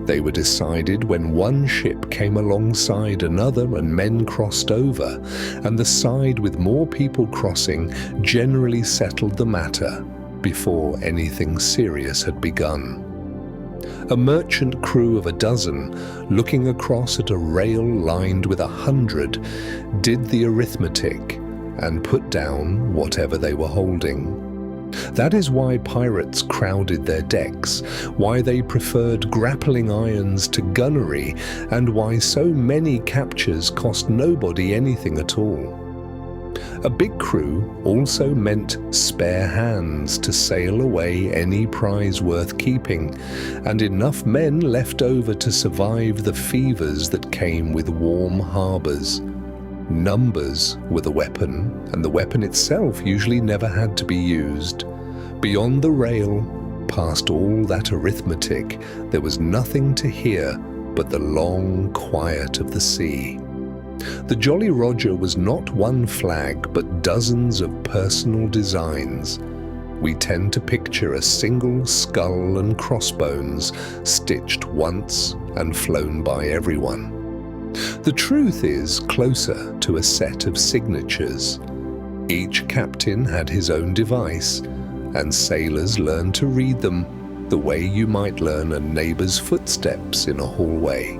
They were decided when one ship came alongside another and men crossed over, and the side with more people crossing generally settled the matter before anything serious had begun. A merchant crew of a dozen, looking across at a rail lined with 100, did the arithmetic and put down whatever they were holding. That is why pirates crowded their decks, why they preferred grappling irons to gunnery, and why so many captures cost nobody anything at all. A big crew also meant spare hands to sail away any prize worth keeping, and enough men left over to survive the fevers that came with warm harbours. Numbers were the weapon, and the weapon itself usually never had to be used. Beyond the rail, past all that arithmetic, there was nothing to hear but the long quiet of the sea. The Jolly Roger was not one flag, but dozens of personal designs. We tend to picture a single skull and crossbones stitched once and flown by everyone. The truth is closer to a set of signatures. Each captain had his own device, and sailors learned to read them the way you might learn a neighbor's footsteps in a hallway.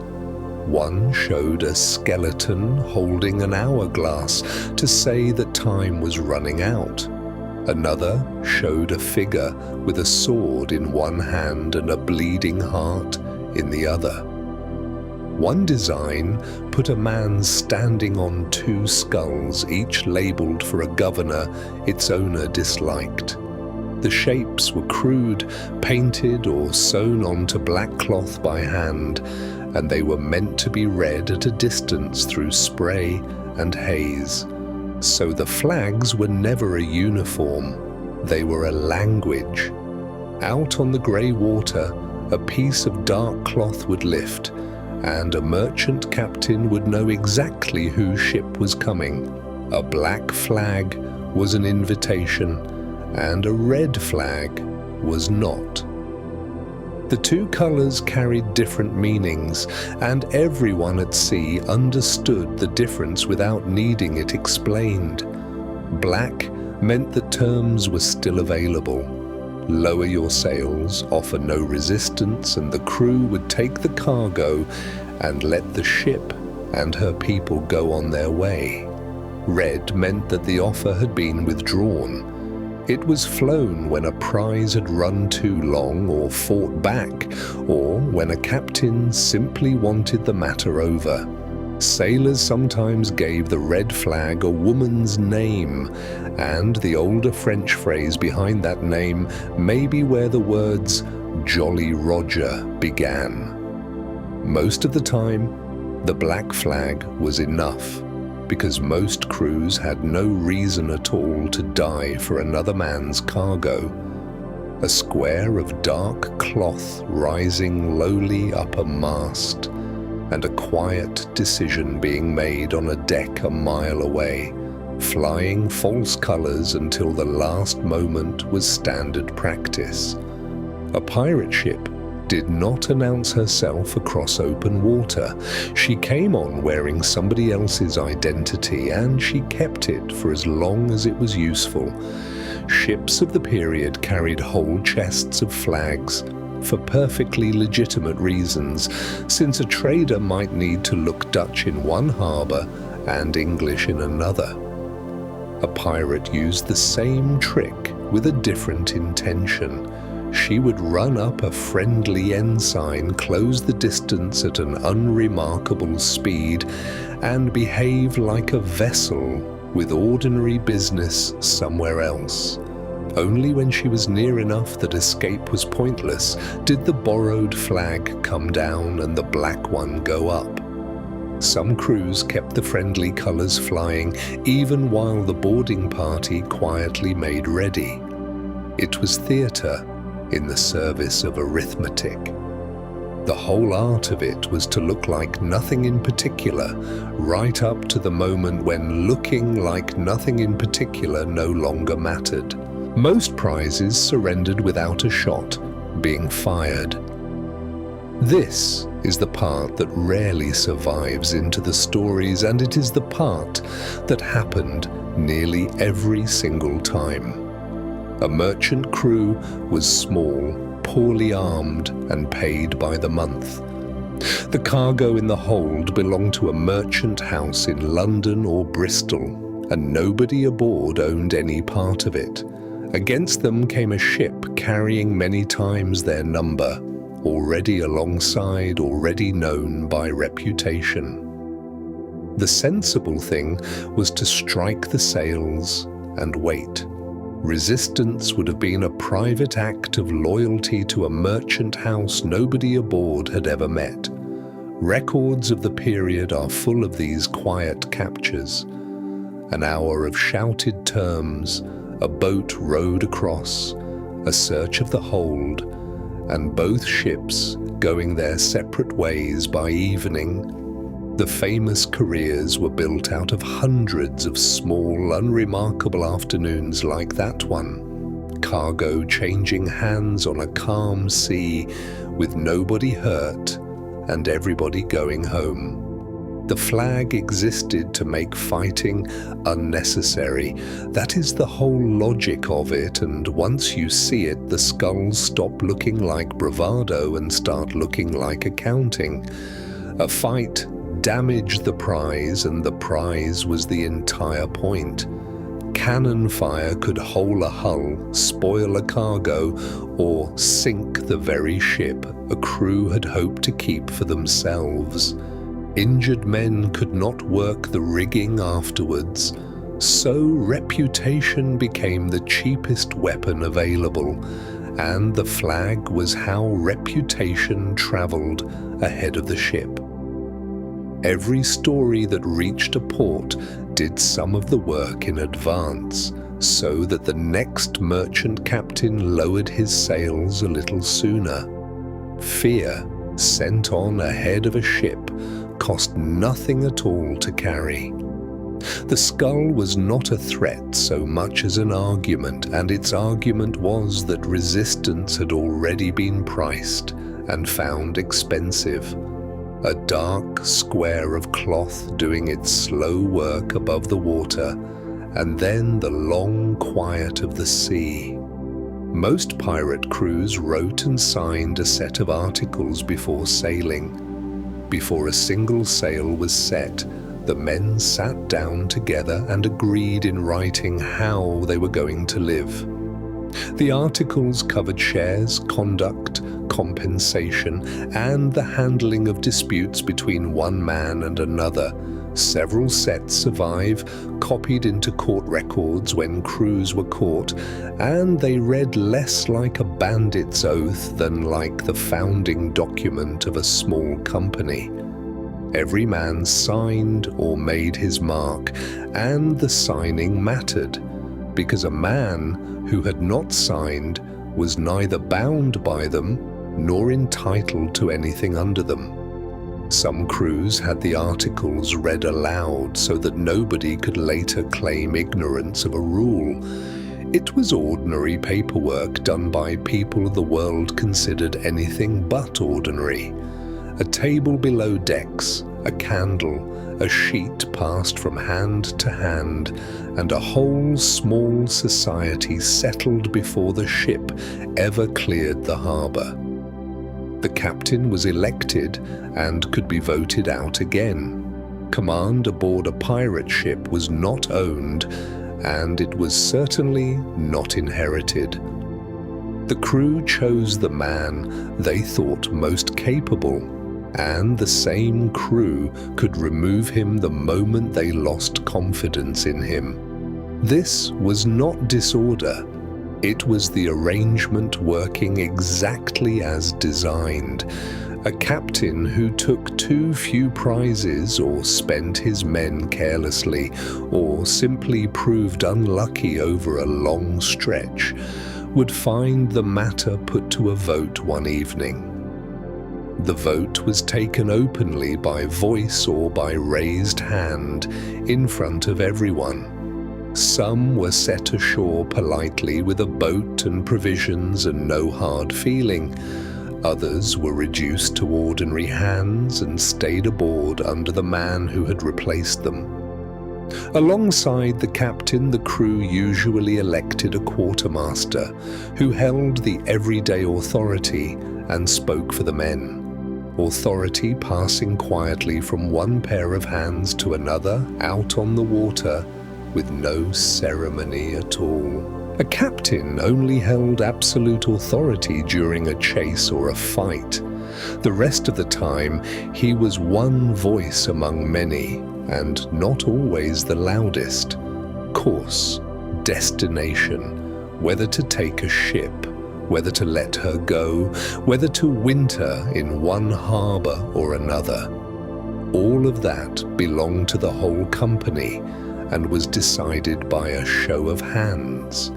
One showed a skeleton holding an hourglass to say that time was running out. Another showed a figure with a sword in one hand and a bleeding heart in the other. One design put a man standing on 2 skulls, each labeled for a governor its owner disliked. The shapes were crude, painted or sewn onto black cloth by hand, and they were meant to be read at a distance through spray and haze. So the flags were never a uniform, they were a language. Out on the grey water, a piece of dark cloth would lift, and a merchant captain would know exactly whose ship was coming. A black flag was an invitation, and a red flag was not. The two colours carried different meanings, and everyone at sea understood the difference without needing it explained. Black meant that terms were still available. Lower your sails, offer no resistance, and the crew would take the cargo and let the ship and her people go on their way. Red meant that the offer had been withdrawn. It was flown when a prize had run too long or fought back, or when a captain simply wanted the matter over. Sailors sometimes gave the red flag a woman's name, and the older French phrase behind that name may be where the words "Jolly Roger" began. Most of the time, the black flag was enough, because most crews had no reason at all to die for another man's cargo. A square of dark cloth rising lowly up a mast, and a quiet decision being made on a deck a mile away, flying false colours until the last moment was standard practice. A pirate ship did not announce herself across open water. She came on wearing somebody else's identity, and she kept it for as long as it was useful. Ships of the period carried whole chests of flags for perfectly legitimate reasons, since a trader might need to look Dutch in one harbour and English in another. A pirate used the same trick with a different intention. She would run up a friendly ensign, close the distance at an unremarkable speed, and behave like a vessel with ordinary business somewhere else. Only when she was near enough that escape was pointless did the borrowed flag come down and the black one go up. Some crews kept the friendly colours flying, even while the boarding party quietly made ready. It was theatre in the service of arithmetic. The whole art of it was to look like nothing in particular, right up to the moment when looking like nothing in particular no longer mattered. Most prizes surrendered without a shot being fired. This is the part that rarely survives into the stories, and it is the part that happened nearly every single time. A merchant crew was small, poorly armed, and paid by the month. The cargo in the hold belonged to a merchant house in London or Bristol, and nobody aboard owned any part of it. Against them came a ship carrying many times their number, already alongside, already known by reputation. The sensible thing was to strike the sails and wait. Resistance would have been a private act of loyalty to a merchant house nobody aboard had ever met. Records of the period are full of these quiet captures. An hour of shouted terms, a boat rowed across, a search of the hold, and both ships going their separate ways by evening. The famous careers were built out of hundreds of small, unremarkable afternoons like that one. Cargo changing hands on a calm sea with nobody hurt and everybody going home. The flag existed to make fighting unnecessary. That is the whole logic of it, and once you see it, the skulls stop looking like bravado and start looking like accounting. A fight damaged the prize, and the prize was the entire point. Cannon fire could hole a hull, spoil a cargo, or sink the very ship a crew had hoped to keep for themselves. Injured men could not work the rigging afterwards. So reputation became the cheapest weapon available, and the flag was how reputation traveled ahead of the ship. Every story that reached a port did some of the work in advance, so that the next merchant captain lowered his sails a little sooner. Fear, sent on ahead of a ship, cost nothing at all to carry. The skull was not a threat so much as an argument, and its argument was that resistance had already been priced and found expensive. A dark square of cloth doing its slow work above the water, and then the long quiet of the sea. Most pirate crews wrote and signed a set of articles before sailing. Before a single sail was set, the men sat down together and agreed in writing how they were going to live. The articles covered shares, conduct, compensation, and the handling of disputes between one man and another. Several sets survive, copied into court records when crews were caught, and they read less like a bandit's oath than like the founding document of a small company. Every man signed or made his mark, and the signing mattered, because a man who had not signed was neither bound by them nor entitled to anything under them. Some crews had the articles read aloud so that nobody could later claim ignorance of a rule. It was ordinary paperwork done by people the world considered anything but ordinary. A table below decks, a candle, a sheet passed from hand to hand, and a whole small society settled before the ship ever cleared the harbour. The captain was elected and could be voted out again. Command aboard a pirate ship was not owned, and it was certainly not inherited. The crew chose the man they thought most capable, and the same crew could remove him the moment they lost confidence in him. This was not disorder. It was the arrangement working exactly as designed. A captain who took too few prizes or spent his men carelessly or simply proved unlucky over a long stretch would find the matter put to a vote one evening. The vote was taken openly by voice or by raised hand in front of everyone. Some were set ashore politely with a boat and provisions and no hard feeling. Others were reduced to ordinary hands and stayed aboard under the man who had replaced them. Alongside the captain, the crew usually elected a quartermaster who held the everyday authority and spoke for the men. Authority passing quietly from one pair of hands to another out on the water with no ceremony at all. A captain only held absolute authority during a chase or a fight. The rest of the time, he was one voice among many, and not always the loudest. Course, destination, whether to take a ship, whether to let her go, whether to winter in one harbour or another. All of that belonged to the whole company, and was decided by a show of hands.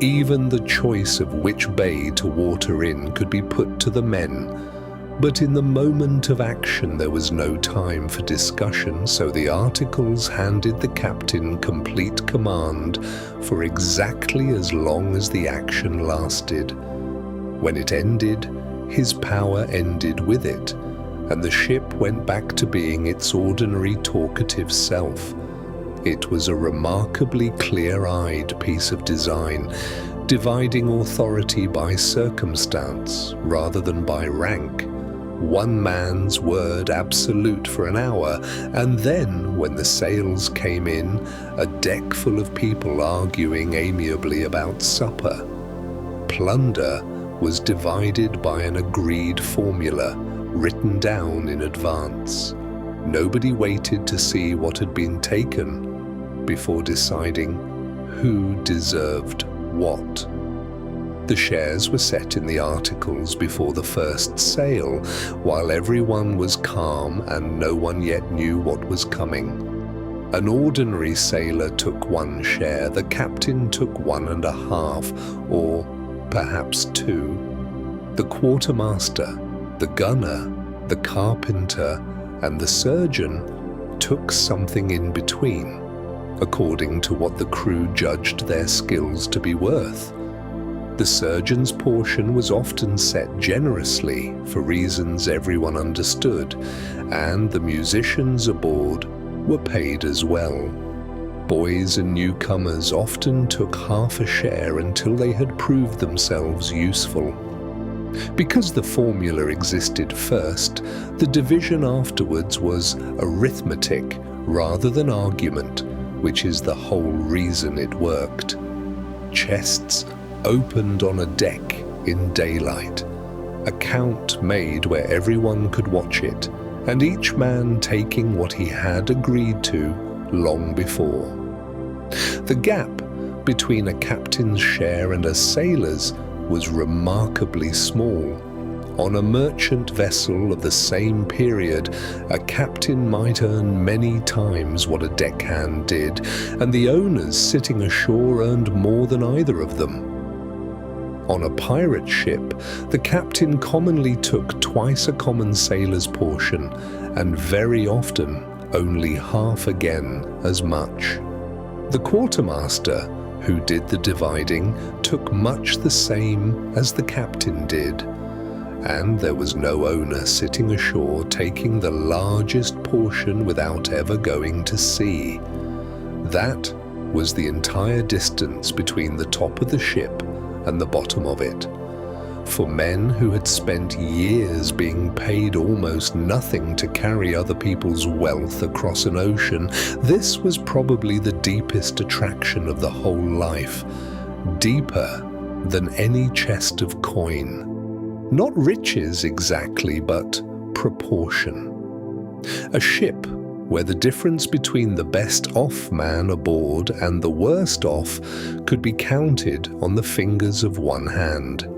Even the choice of which bay to water in could be put to the men, but in the moment of action there was no time for discussion, so the articles handed the captain complete command for exactly as long as the action lasted. When it ended, his power ended with it, and the ship went back to being its ordinary talkative self. It was a remarkably clear-eyed piece of design, dividing authority by circumstance rather than by rank. One man's word absolute for an hour, and then, when the sails came in, a deck full of people arguing amiably about supper. Plunder was divided by an agreed formula, written down in advance. Nobody waited to see what had been taken, before deciding who deserved what. The shares were set in the articles before the first sale, while everyone was calm and no one yet knew what was coming. An ordinary sailor took 1 share, the captain took 1.5, or perhaps 2. The quartermaster, the gunner, the carpenter, and the surgeon took something in between, according to what the crew judged their skills to be worth. The surgeon's portion was often set generously for reasons everyone understood, and the musicians aboard were paid as well. Boys and newcomers often took half a share until they had proved themselves useful. Because the formula existed first, the division afterwards was arithmetic rather than argument, which is the whole reason it worked. Chests opened on a deck in daylight, a count made where everyone could watch it, and each man taking what he had agreed to long before. The gap between a captain's share and a sailor's was remarkably small. On a merchant vessel of the same period, a captain might earn many times what a deckhand did, and the owners sitting ashore earned more than either of them. On a pirate ship, the captain commonly took twice a common sailor's portion, and very often only half again as much. The quartermaster, who did the dividing, took much the same as the captain did, and there was no owner sitting ashore taking the largest portion without ever going to sea. That was the entire distance between the top of the ship and the bottom of it. For men who had spent years being paid almost nothing to carry other people's wealth across an ocean, this was probably the deepest attraction of the whole life, deeper than any chest of coin. Not riches exactly, but proportion. A ship where the difference between the best off man aboard and the worst off could be counted on the fingers of one hand.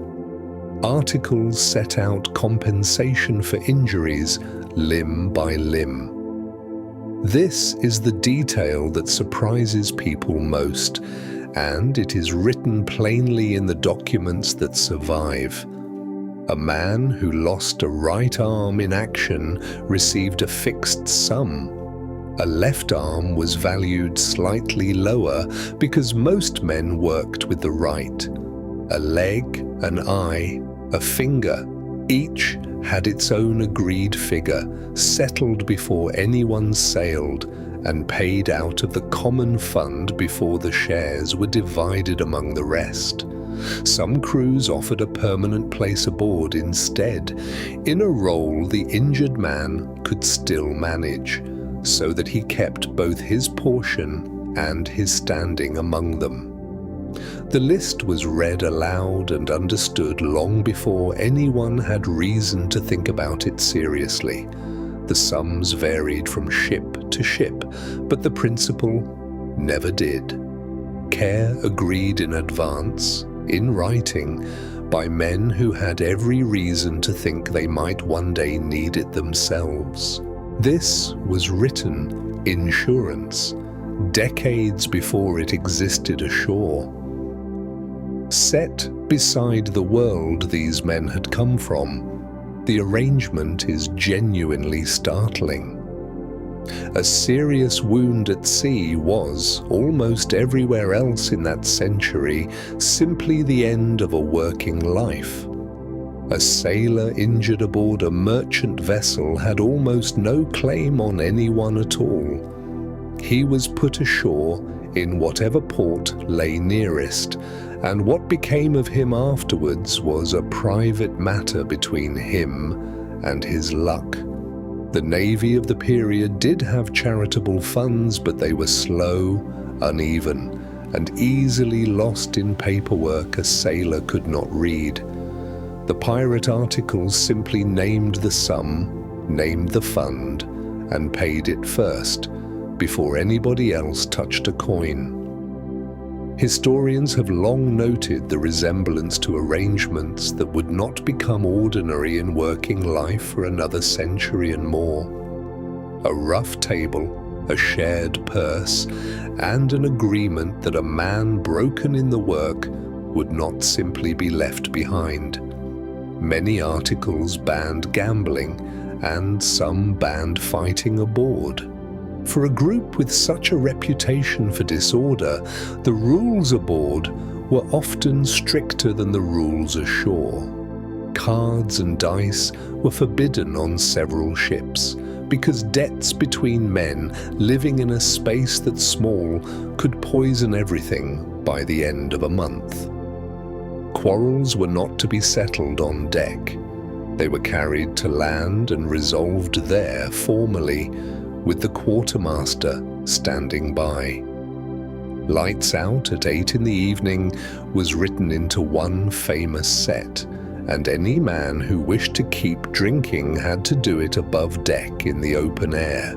Articles set out compensation for injuries limb by limb. This is the detail that surprises people most, and it is written plainly in the documents that survive. A man who lost a right arm in action received a fixed sum. A left arm was valued slightly lower because most men worked with the right. A leg, an eye, a finger, each had its own agreed figure, settled before anyone sailed, and paid out of the common fund before the shares were divided among the rest. Some crews offered a permanent place aboard instead, in a role the injured man could still manage, so that he kept both his portion and his standing among them. The list was read aloud and understood long before anyone had reason to think about it seriously. The sums varied from ship to ship, but the principle never did. Care agreed in advance, in writing, by men who had every reason to think they might one day need it themselves. This was written insurance, decades before it existed ashore. Set beside the world these men had come from, the arrangement is genuinely startling. A serious wound at sea was, almost everywhere else in that century, simply the end of a working life. A sailor injured aboard a merchant vessel had almost no claim on anyone at all. He was put ashore in whatever port lay nearest, and what became of him afterwards was a private matter between him and his luck. The navy of the period did have charitable funds, but they were slow, uneven, and easily lost in paperwork a sailor could not read. The pirate articles simply named the sum, named the fund, and paid it first, before anybody else touched a coin. Historians have long noted the resemblance to arrangements that would not become ordinary in working life for another century and more. A rough table, a shared purse, and an agreement that a man broken in the work would not simply be left behind. Many articles banned gambling, and some banned fighting aboard. For a group with such a reputation for disorder, the rules aboard were often stricter than the rules ashore. Cards and dice were forbidden on several ships, because debts between men living in a space that's small could poison everything by the end of a month. Quarrels were not to be settled on deck. They were carried to land and resolved there formally, with the quartermaster standing by. Lights out at 8 in the evening was written into one famous set, and any man who wished to keep drinking had to do it above deck in the open air.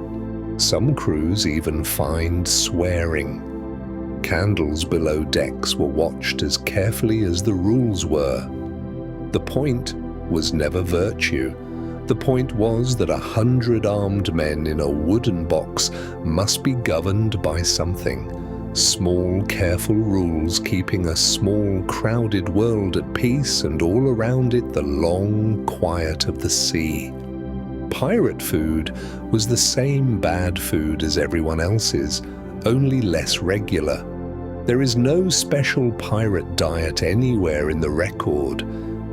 Some crews even fined swearing. Candles below decks were watched as carefully as the rules were. The point was never virtue. The point was that 100 armed men in a wooden box must be governed by something. Small, careful rules keeping a small, crowded world at peace, and all around it the long quiet of the sea. Pirate food was the same bad food as everyone else's, only less regular. There is no special pirate diet anywhere in the record,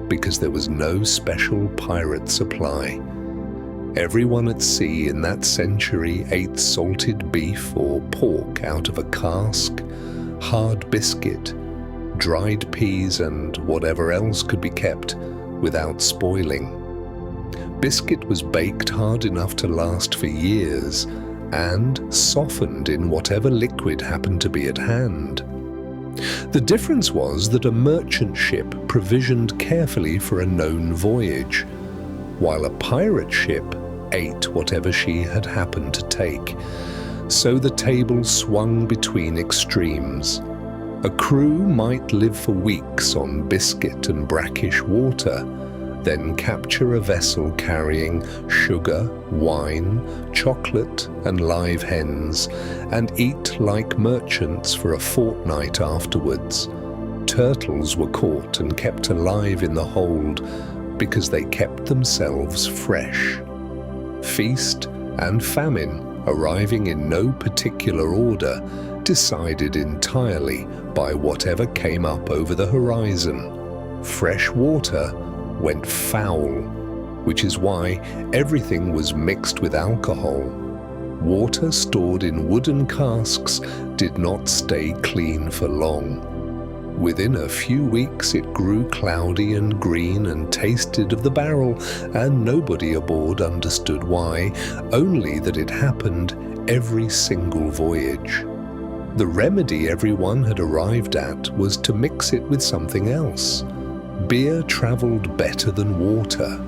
because there was no special pirate supply. Everyone at sea in that century ate salted beef or pork out of a cask, hard biscuit, dried peas, and whatever else could be kept without spoiling. Biscuit was baked hard enough to last for years and softened in whatever liquid happened to be at hand. The difference was that a merchant ship provisioned carefully for a known voyage, while a pirate ship ate whatever she had happened to take. So the table swung between extremes. A crew might live for weeks on biscuit and brackish water, then capture a vessel carrying sugar, wine, chocolate, and live hens, and eat like merchants for a fortnight afterwards. Turtles were caught and kept alive in the hold because they kept themselves fresh. Feast and famine, arriving in no particular order, decided entirely by whatever came up over the horizon. Fresh water went foul, which is why everything was mixed with alcohol. Water stored in wooden casks did not stay clean for long. Within a few weeks it grew cloudy and green and tasted of the barrel, and nobody aboard understood why, only that it happened every single voyage. The remedy everyone had arrived at was to mix it with something else. Beer travelled better than water.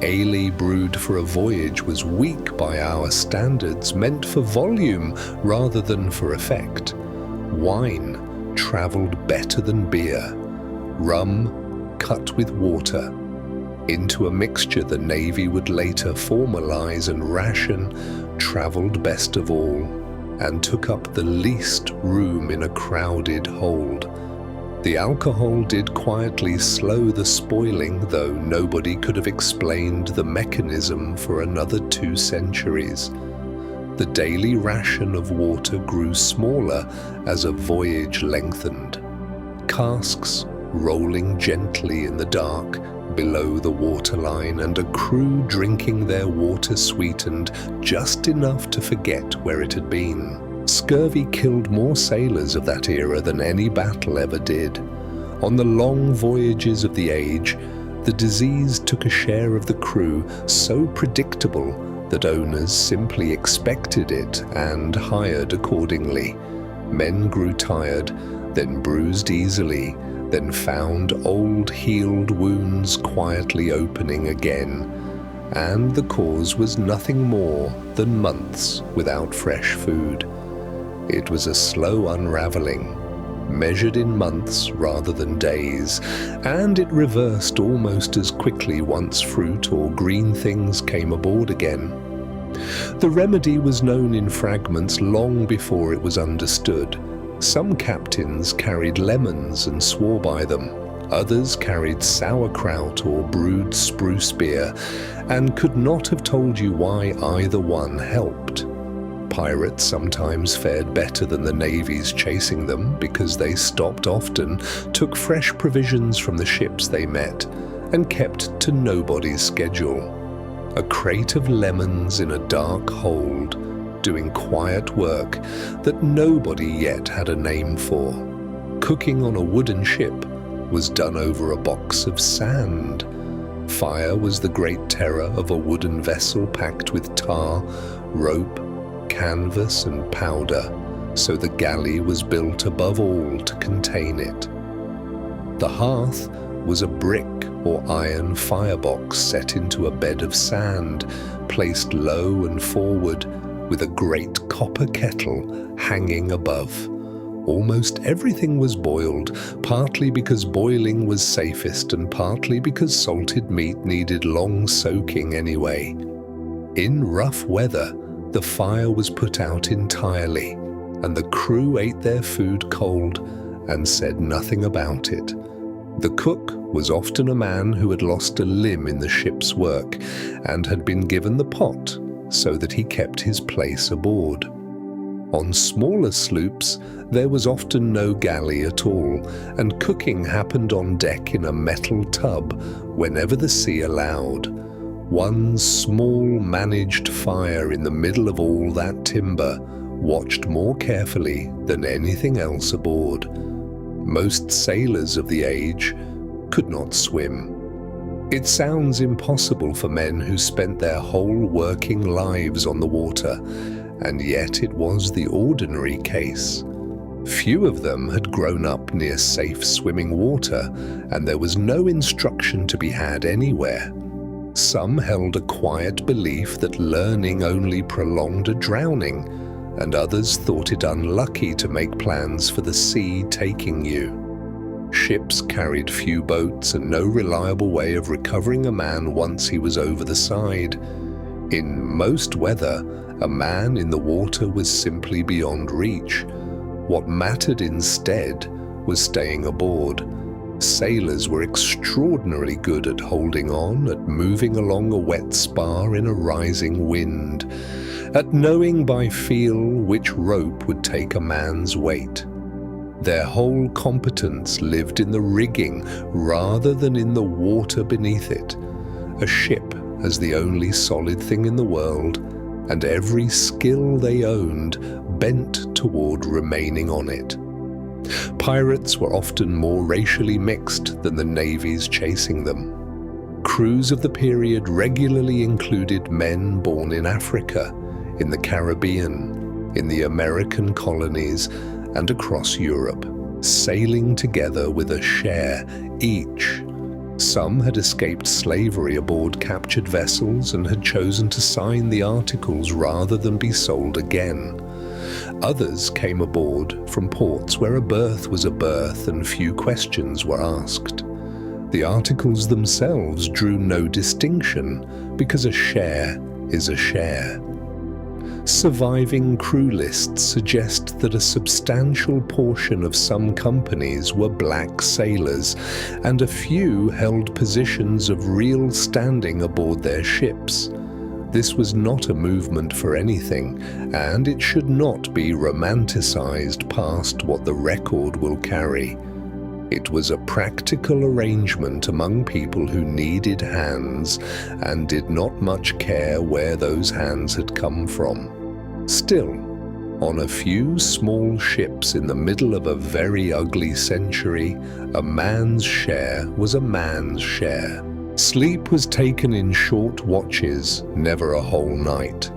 Ale brewed for a voyage was weak by our standards, meant for volume rather than for effect. Wine travelled better than beer. Rum cut with water. Into a mixture the Navy would later formalize and ration, travelled best of all, and took up the least room in a crowded hold. The alcohol did quietly slow the spoiling, though nobody could have explained the mechanism for another 2 centuries. The daily ration of water grew smaller as a voyage lengthened. Casks rolling gently in the dark below the waterline, and a crew drinking their water sweetened just enough to forget where it had been. Scurvy killed more sailors of that era than any battle ever did. On the long voyages of the age, the disease took a share of the crew so predictable that owners simply expected it and hired accordingly. Men grew tired, then bruised easily, then found old healed wounds quietly opening again, and the cause was nothing more than months without fresh food. It was a slow unraveling, measured in months rather than days, and it reversed almost as quickly once fruit or green things came aboard again. The remedy was known in fragments long before it was understood. Some captains carried lemons and swore by them. Others carried sauerkraut or brewed spruce beer, and could not have told you why either one helped. Pirates sometimes fared better than the navies chasing them because they stopped often, took fresh provisions from the ships they met, and kept to nobody's schedule. A crate of lemons in a dark hold, doing quiet work that nobody yet had a name for. Cooking on a wooden ship was done over a box of sand. Fire was the great terror of a wooden vessel packed with tar, rope, canvas and powder, so the galley was built above all to contain it. The hearth was a brick or iron firebox set into a bed of sand, placed low and forward, with a great copper kettle hanging above. Almost everything was boiled, partly because boiling was safest and partly because salted meat needed long soaking anyway. In rough weather, the fire was put out entirely, and the crew ate their food cold and said nothing about it. The cook was often a man who had lost a limb in the ship's work and had been given the pot so that he kept his place aboard. On smaller sloops, there was often no galley at all, and cooking happened on deck in a metal tub whenever the sea allowed. One small managed fire in the middle of all that timber, watched more carefully than anything else aboard. Most sailors of the age could not swim. It sounds impossible for men who spent their whole working lives on the water, and yet it was the ordinary case. Few of them had grown up near safe swimming water, and there was no instruction to be had anywhere. Some held a quiet belief that learning only prolonged a drowning, and others thought it unlucky to make plans for the sea taking you. Ships carried few boats and no reliable way of recovering a man once he was over the side. In most weather, a man in the water was simply beyond reach. What mattered instead was staying aboard. Sailors were extraordinarily good at holding on, at moving along a wet spar in a rising wind, at knowing by feel which rope would take a man's weight. Their whole competence lived in the rigging rather than in the water beneath it. A ship as the only solid thing in the world, and every skill they owned bent toward remaining on it. Pirates were often more racially mixed than the navies chasing them. Crews of the period regularly included men born in Africa, in the Caribbean, in the American colonies, and across Europe, sailing together with a share each. Some had escaped slavery aboard captured vessels and had chosen to sign the articles rather than be sold again. Others came aboard from ports where a berth was a berth and few questions were asked. The articles themselves drew no distinction because a share is a share. Surviving crew lists suggest that a substantial portion of some companies were black sailors, and a few held positions of real standing aboard their ships. This was not a movement for anything, and it should not be romanticized past what the record will carry. It was a practical arrangement among people who needed hands and did not much care where those hands had come from. Still, on a few small ships in the middle of a very ugly century, a man's share was a man's share. Sleep was taken in short watches, never a whole night.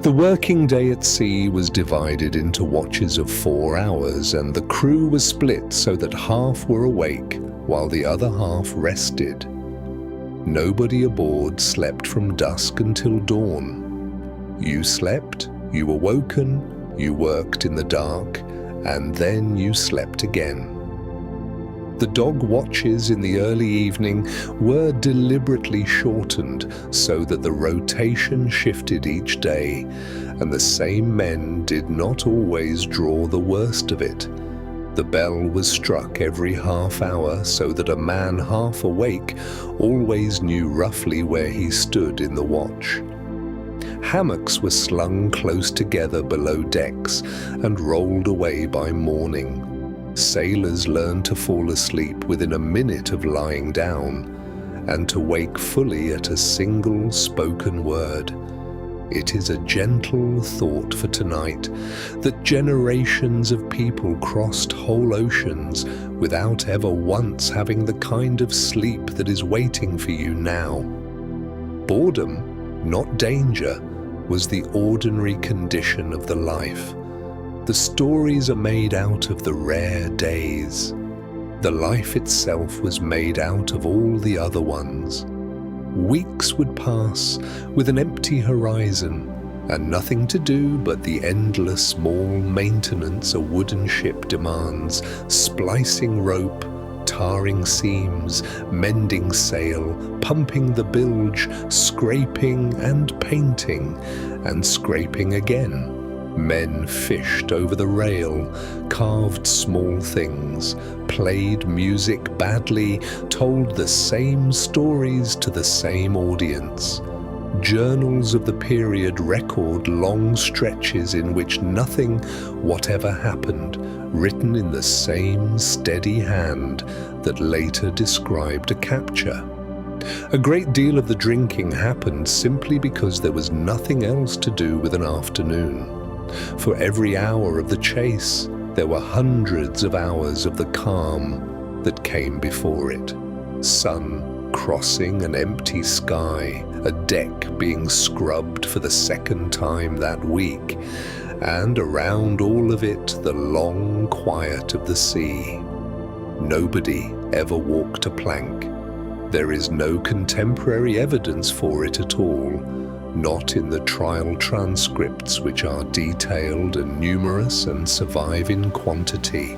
The working day at sea was divided into watches of 4 hours, and the crew was split so that half were awake while the other half rested. Nobody aboard slept from dusk until dawn. You slept, you were woken, you worked in the dark, and then you slept again. The dog watches in the early evening were deliberately shortened so that the rotation shifted each day, and the same men did not always draw the worst of it. The bell was struck every half hour so that a man half awake always knew roughly where he stood in the watch. Hammocks were slung close together below decks and rolled away by morning. Sailors learned to fall asleep within a minute of lying down, and to wake fully at a single spoken word. It is a gentle thought for tonight that generations of people crossed whole oceans without ever once having the kind of sleep that is waiting for you now. Boredom, not danger, was the ordinary condition of the life. The stories are made out of the rare days. The life itself was made out of all the other ones. Weeks would pass with an empty horizon and nothing to do but the endless small maintenance a wooden ship demands, splicing rope, tarring seams, mending sail, pumping the bilge, scraping and painting, and scraping again. Men fished over the rail, carved small things, played music badly, told the same stories to the same audience. Journals of the period record long stretches in which nothing whatever happened, written in the same steady hand that later described a capture. A great deal of the drinking happened simply because there was nothing else to do with an afternoon. For every hour of the chase, there were hundreds of hours of the calm that came before it. Sun crossing an empty sky, a deck being scrubbed for the second time that week, and around all of it the long quiet of the sea. Nobody ever walked a plank. There is no contemporary evidence for it at all, not in the trial transcripts, which are detailed and numerous and survive in quantity,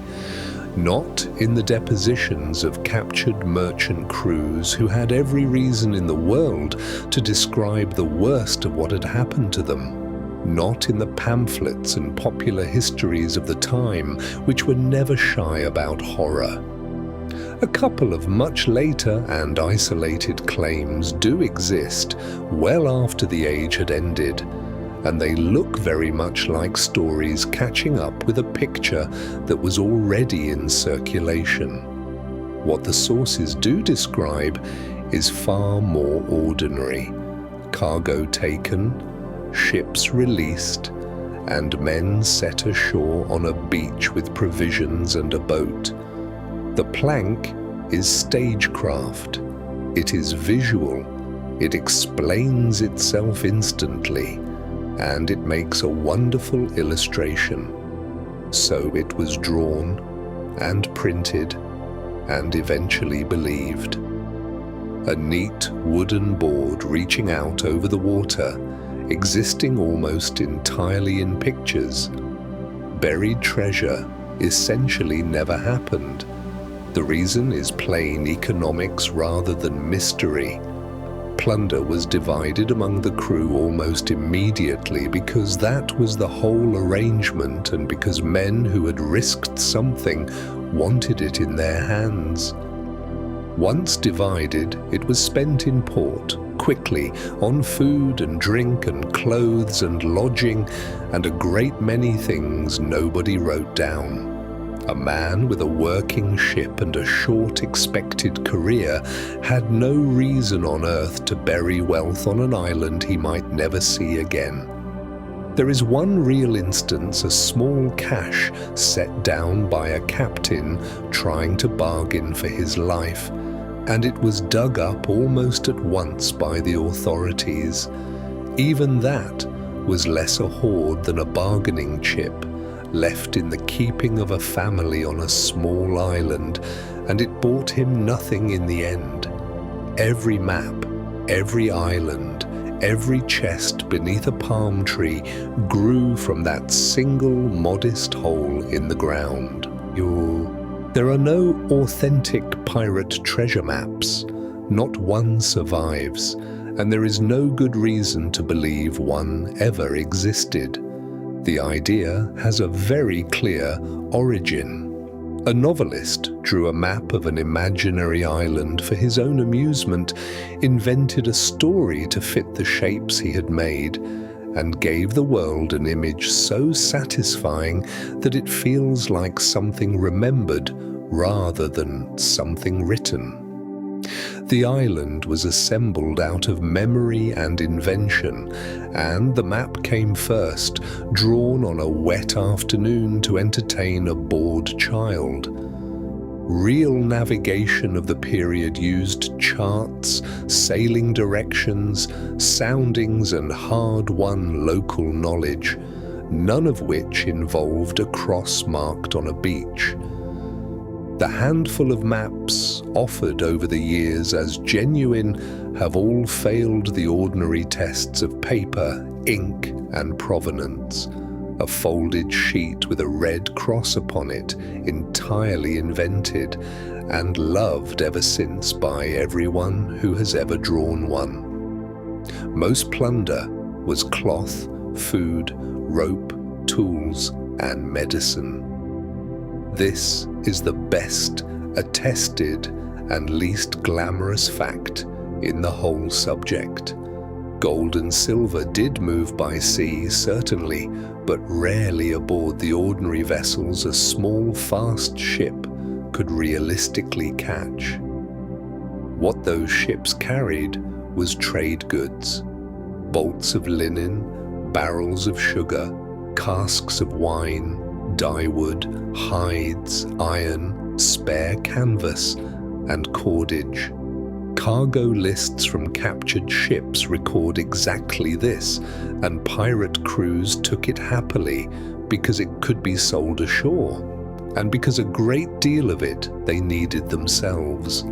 not in the depositions of captured merchant crews who had every reason in the world to describe the worst of what had happened to them, not in the pamphlets and popular histories of the time, which were never shy about horror. A couple of much later and isolated claims do exist well after the age had ended, and they look very much like stories catching up with a picture that was already in circulation. What the sources do describe is far more ordinary. Cargo taken, ships released, and men set ashore on a beach with provisions and a boat. The plank is stagecraft. It is visual. It explains itself instantly, and it makes a wonderful illustration. So it was drawn and printed and eventually believed. A neat wooden board reaching out over the water, existing almost entirely in pictures. Buried treasure essentially never happened. The reason is plain economics rather than mystery. Plunder was divided among the crew almost immediately because that was the whole arrangement, and because men who had risked something wanted it in their hands. Once divided, it was spent in port, quickly, on food and drink and clothes and lodging, and a great many things nobody wrote down. A man with a working ship and a short expected career had no reason on earth to bury wealth on an island he might never see again. There is one real instance, a small cache set down by a captain trying to bargain for his life, and it was dug up almost at once by the authorities. Even that was less a hoard than a bargaining chip, left in the keeping of a family on a small island, and it bought him nothing in the end. Every map, every island, every chest beneath a palm tree grew from that single modest hole in the ground. There are no authentic pirate treasure maps. Not one survives, and there is no good reason to believe one ever existed. The idea has a very clear origin. A novelist drew a map of an imaginary island for his own amusement, invented a story to fit the shapes he had made, and gave the world an image so satisfying that it feels like something remembered rather than something written. The island was assembled out of memory and invention, and the map came first, drawn on a wet afternoon to entertain a bored child. Real navigation of the period used charts, sailing directions, soundings, and hard-won local knowledge, none of which involved a cross marked on a beach. The handful of maps offered over the years as genuine have all failed the ordinary tests of paper, ink, and provenance. A folded sheet with a red cross upon it, entirely invented and loved ever since by everyone who has ever drawn one. Most plunder was cloth, food, rope, tools, and medicine. This is the best attested and least glamorous fact in the whole subject. Gold and silver did move by sea, certainly, but rarely aboard the ordinary vessels a small, fast ship could realistically catch. What those ships carried was trade goods: bolts of linen, barrels of sugar, casks of wine, dyewood, hides, iron, spare canvas, and cordage. Cargo lists from captured ships record exactly this, and pirate crews took it happily because it could be sold ashore, and because a great deal of it they needed themselves.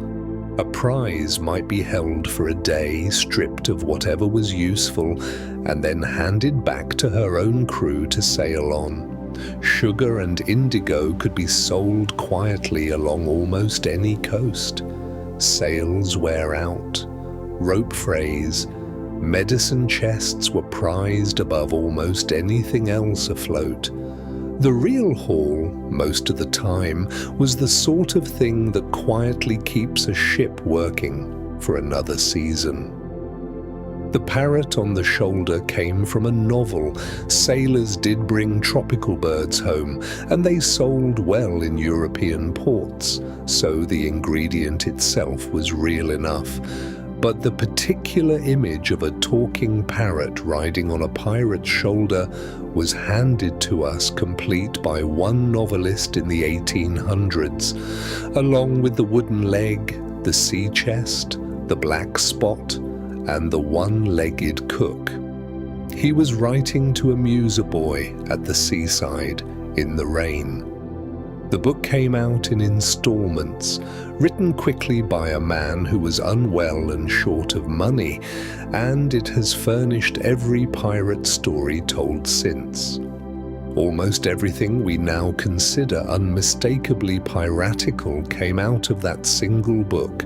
A prize might be held for a day, stripped of whatever was useful, and then handed back to her own crew to sail on. Sugar and indigo could be sold quietly along almost any coast. Sails wear out, rope frays, medicine chests were prized above almost anything else afloat. The real haul, most of the time, was the sort of thing that quietly keeps a ship working for another season. The parrot on the shoulder came from a novel. Sailors did bring tropical birds home, and they sold well in European ports, so the ingredient itself was real enough. But the particular image of a talking parrot riding on a pirate's shoulder was handed to us complete by one novelist in the 1800s, along with the wooden leg, the sea chest, the black spot, and the one-legged cook. He was writing to amuse a boy at the seaside in the rain. The book came out in installments, written quickly by a man who was unwell and short of money, and it has furnished every pirate story told since. Almost everything we now consider unmistakably piratical came out of that single book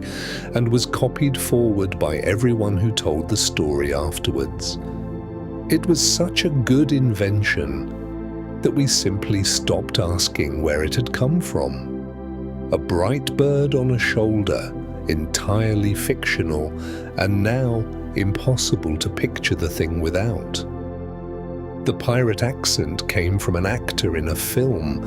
and was copied forward by everyone who told the story afterwards. It was such a good invention that we simply stopped asking where it had come from. A bright bird on a shoulder, entirely fictional, and now impossible to picture the thing without. The pirate accent came from an actor in a film.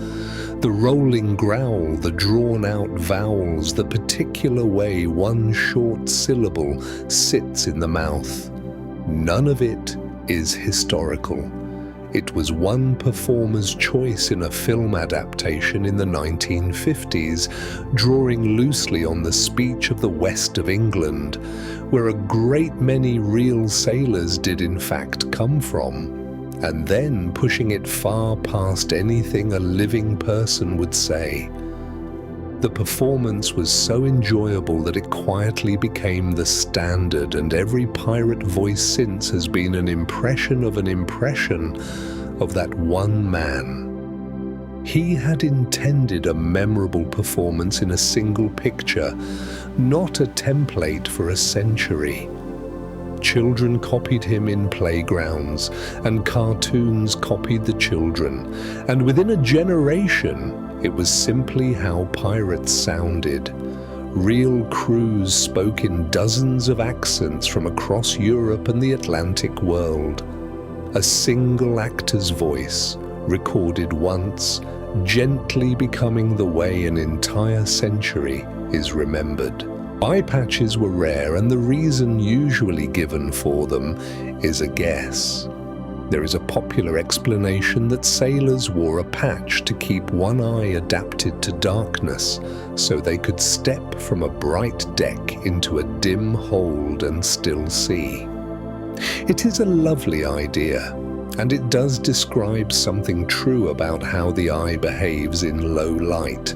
The rolling growl, the drawn-out vowels, the particular way one short syllable sits in the mouth. None of it is historical. It was one performer's choice in a film adaptation in the 1950s, drawing loosely on the speech of the West of England, where a great many real sailors did in fact come from, and then pushing it far past anything a living person would say. The performance was so enjoyable that it quietly became the standard, and every pirate voice since has been an impression of that one man. He had intended a memorable performance in a single picture, not a template for a century. Children copied him in playgrounds, and cartoons copied the children, and within a generation, it was simply how pirates sounded. Real crews spoke in dozens of accents from across Europe and the Atlantic world. A single actor's voice, recorded once, gently becoming the way an entire century is remembered. Eye patches were rare, and the reason usually given for them is a guess. There is a popular explanation that sailors wore a patch to keep one eye adapted to darkness, so they could step from a bright deck into a dim hold and still see. It is a lovely idea, and it does describe something true about how the eye behaves in low light.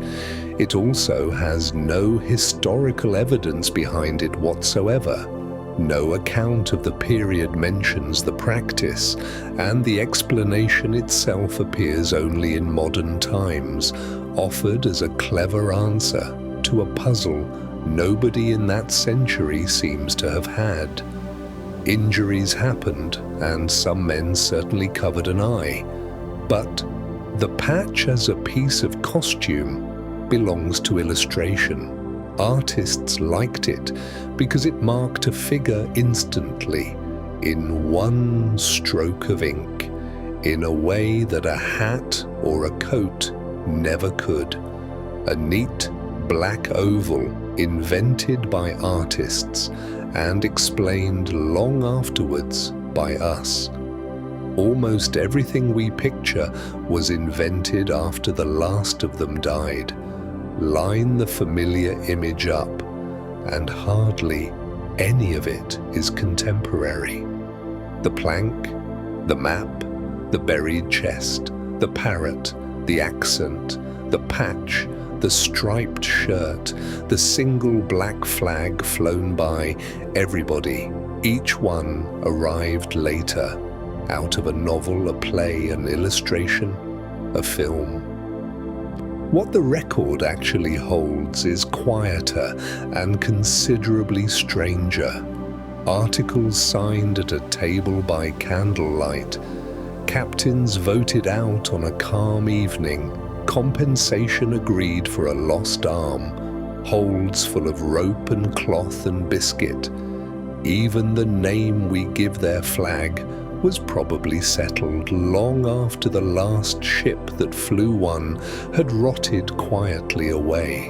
It also has no historical evidence behind it whatsoever. No account of the period mentions the practice, and the explanation itself appears only in modern times, offered as a clever answer to a puzzle nobody in that century seems to have had. Injuries happened, and some men certainly covered an eye, but the patch as a piece of costume belongs to illustration. Artists liked it because it marked a figure instantly, in one stroke of ink, in a way that a hat or a coat never could. A neat black oval invented by artists and explained long afterwards by us. Almost everything we picture was invented after the last of them died. Line the familiar image up, and hardly any of it is contemporary. The plank, the map, the buried chest, the parrot, the accent, the patch, the striped shirt, the single black flag flown by, everybody, each one arrived later, out of a novel, a play, an illustration, a film. What the record actually holds is quieter and considerably stranger. Articles signed at a table by candlelight, captains voted out on a calm evening, compensation agreed for a lost arm, holds full of rope and cloth and biscuit. Even the name we give their flag was probably settled long after the last ship that flew one had rotted quietly away.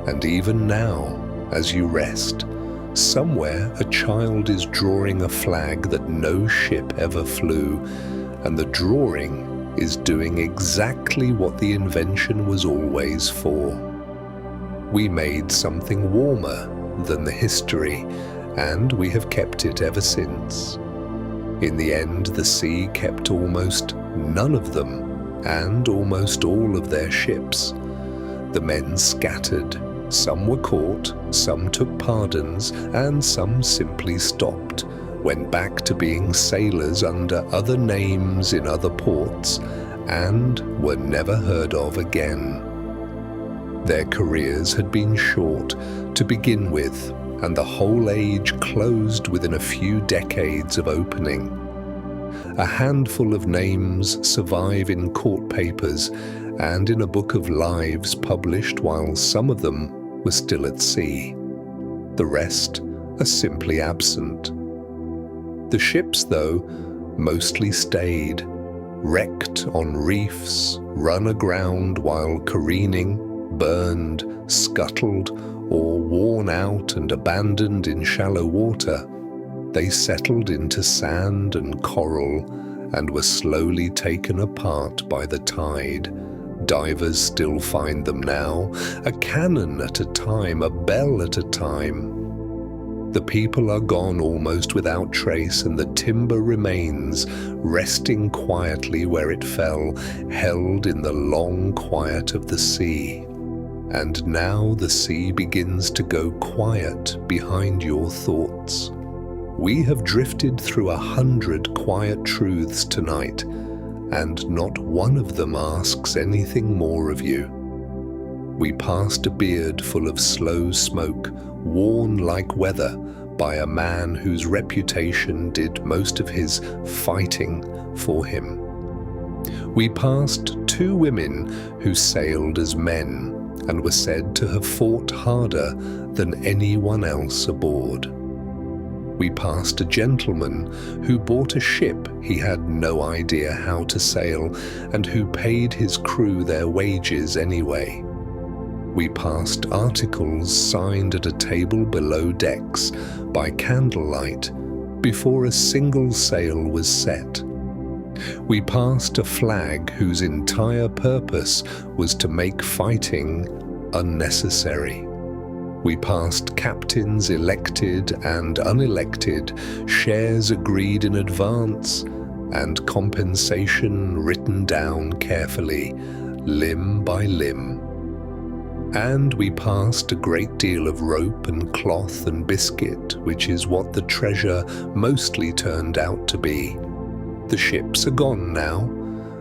And even now, as you rest, somewhere a child is drawing a flag that no ship ever flew, and the drawing is doing exactly what the invention was always for. We made something warmer than the history, and we have kept it ever since. In the end, the sea kept almost none of them, and almost all of their ships. The men scattered. Some were caught, some took pardons, and some simply stopped, went back to being sailors under other names in other ports, and were never heard of again. Their careers had been short to begin with, and the whole age closed within a few decades of opening. A handful of names survive in court papers and in a book of lives published while some of them were still at sea. The rest are simply absent. The ships, though, mostly stayed, wrecked on reefs, run aground while careening, burned, scuttled, or worn out and abandoned in shallow water. They settled into sand and coral and were slowly taken apart by the tide. Divers still find them now, a cannon at a time, a bell at a time. The people are gone almost without trace, and the timber remains, resting quietly where it fell, held in the long quiet of the sea. And now the sea begins to go quiet behind your thoughts. We have drifted through 100 quiet truths tonight, and not one of them asks anything more of you. We passed a beard full of slow smoke, worn like weather by a man whose reputation did most of his fighting for him. We passed 2 women who sailed as men and were said to have fought harder than anyone else aboard. We passed a gentleman who bought a ship he had no idea how to sail and who paid his crew their wages anyway. We passed articles signed at a table below decks by candlelight before a single sail was set. We passed a flag whose entire purpose was to make fighting unnecessary. We passed captains elected and unelected, shares agreed in advance, and compensation written down carefully, limb by limb. And we passed a great deal of rope and cloth and biscuit, which is what the treasure mostly turned out to be. The ships are gone now.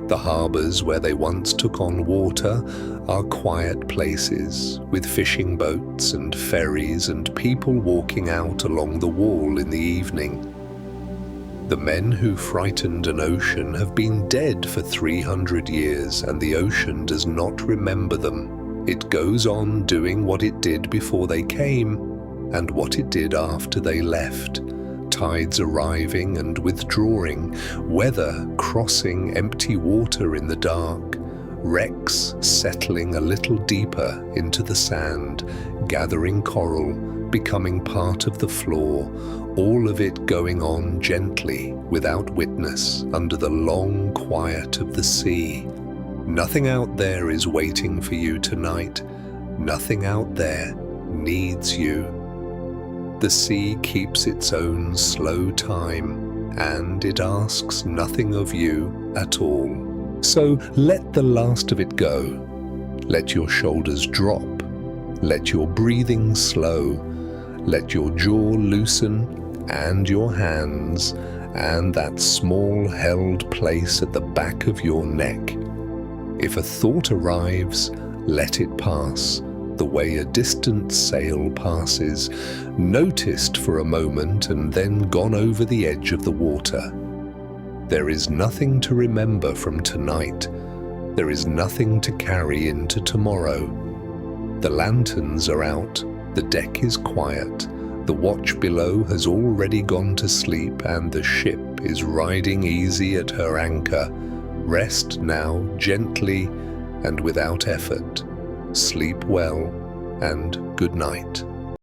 The harbours where they once took on water are quiet places, with fishing boats and ferries and people walking out along the wall in the evening. The men who frightened an ocean have been dead for 300 years, and the ocean does not remember them. It goes on doing what it did before they came, and what it did after they left. Tides arriving and withdrawing, weather crossing empty water in the dark, wrecks settling a little deeper into the sand, gathering coral, becoming part of the floor, all of it going on gently, without witness, under the long quiet of the sea. Nothing out there is waiting for you tonight. Nothing out there needs you. The sea keeps its own slow time, and it asks nothing of you at all. So let the last of it go. Let your shoulders drop. Let your breathing slow. Let your jaw loosen, and your hands, and that small held place at the back of your neck. If a thought arrives, let it pass, the way a distant sail passes, noticed for a moment and then gone over the edge of the water. There is nothing to remember from tonight. There is nothing to carry into tomorrow. The lanterns are out, the deck is quiet, the watch below has already gone to sleep, and the ship is riding easy at her anchor. Rest now, gently and without effort. Sleep well, and good night.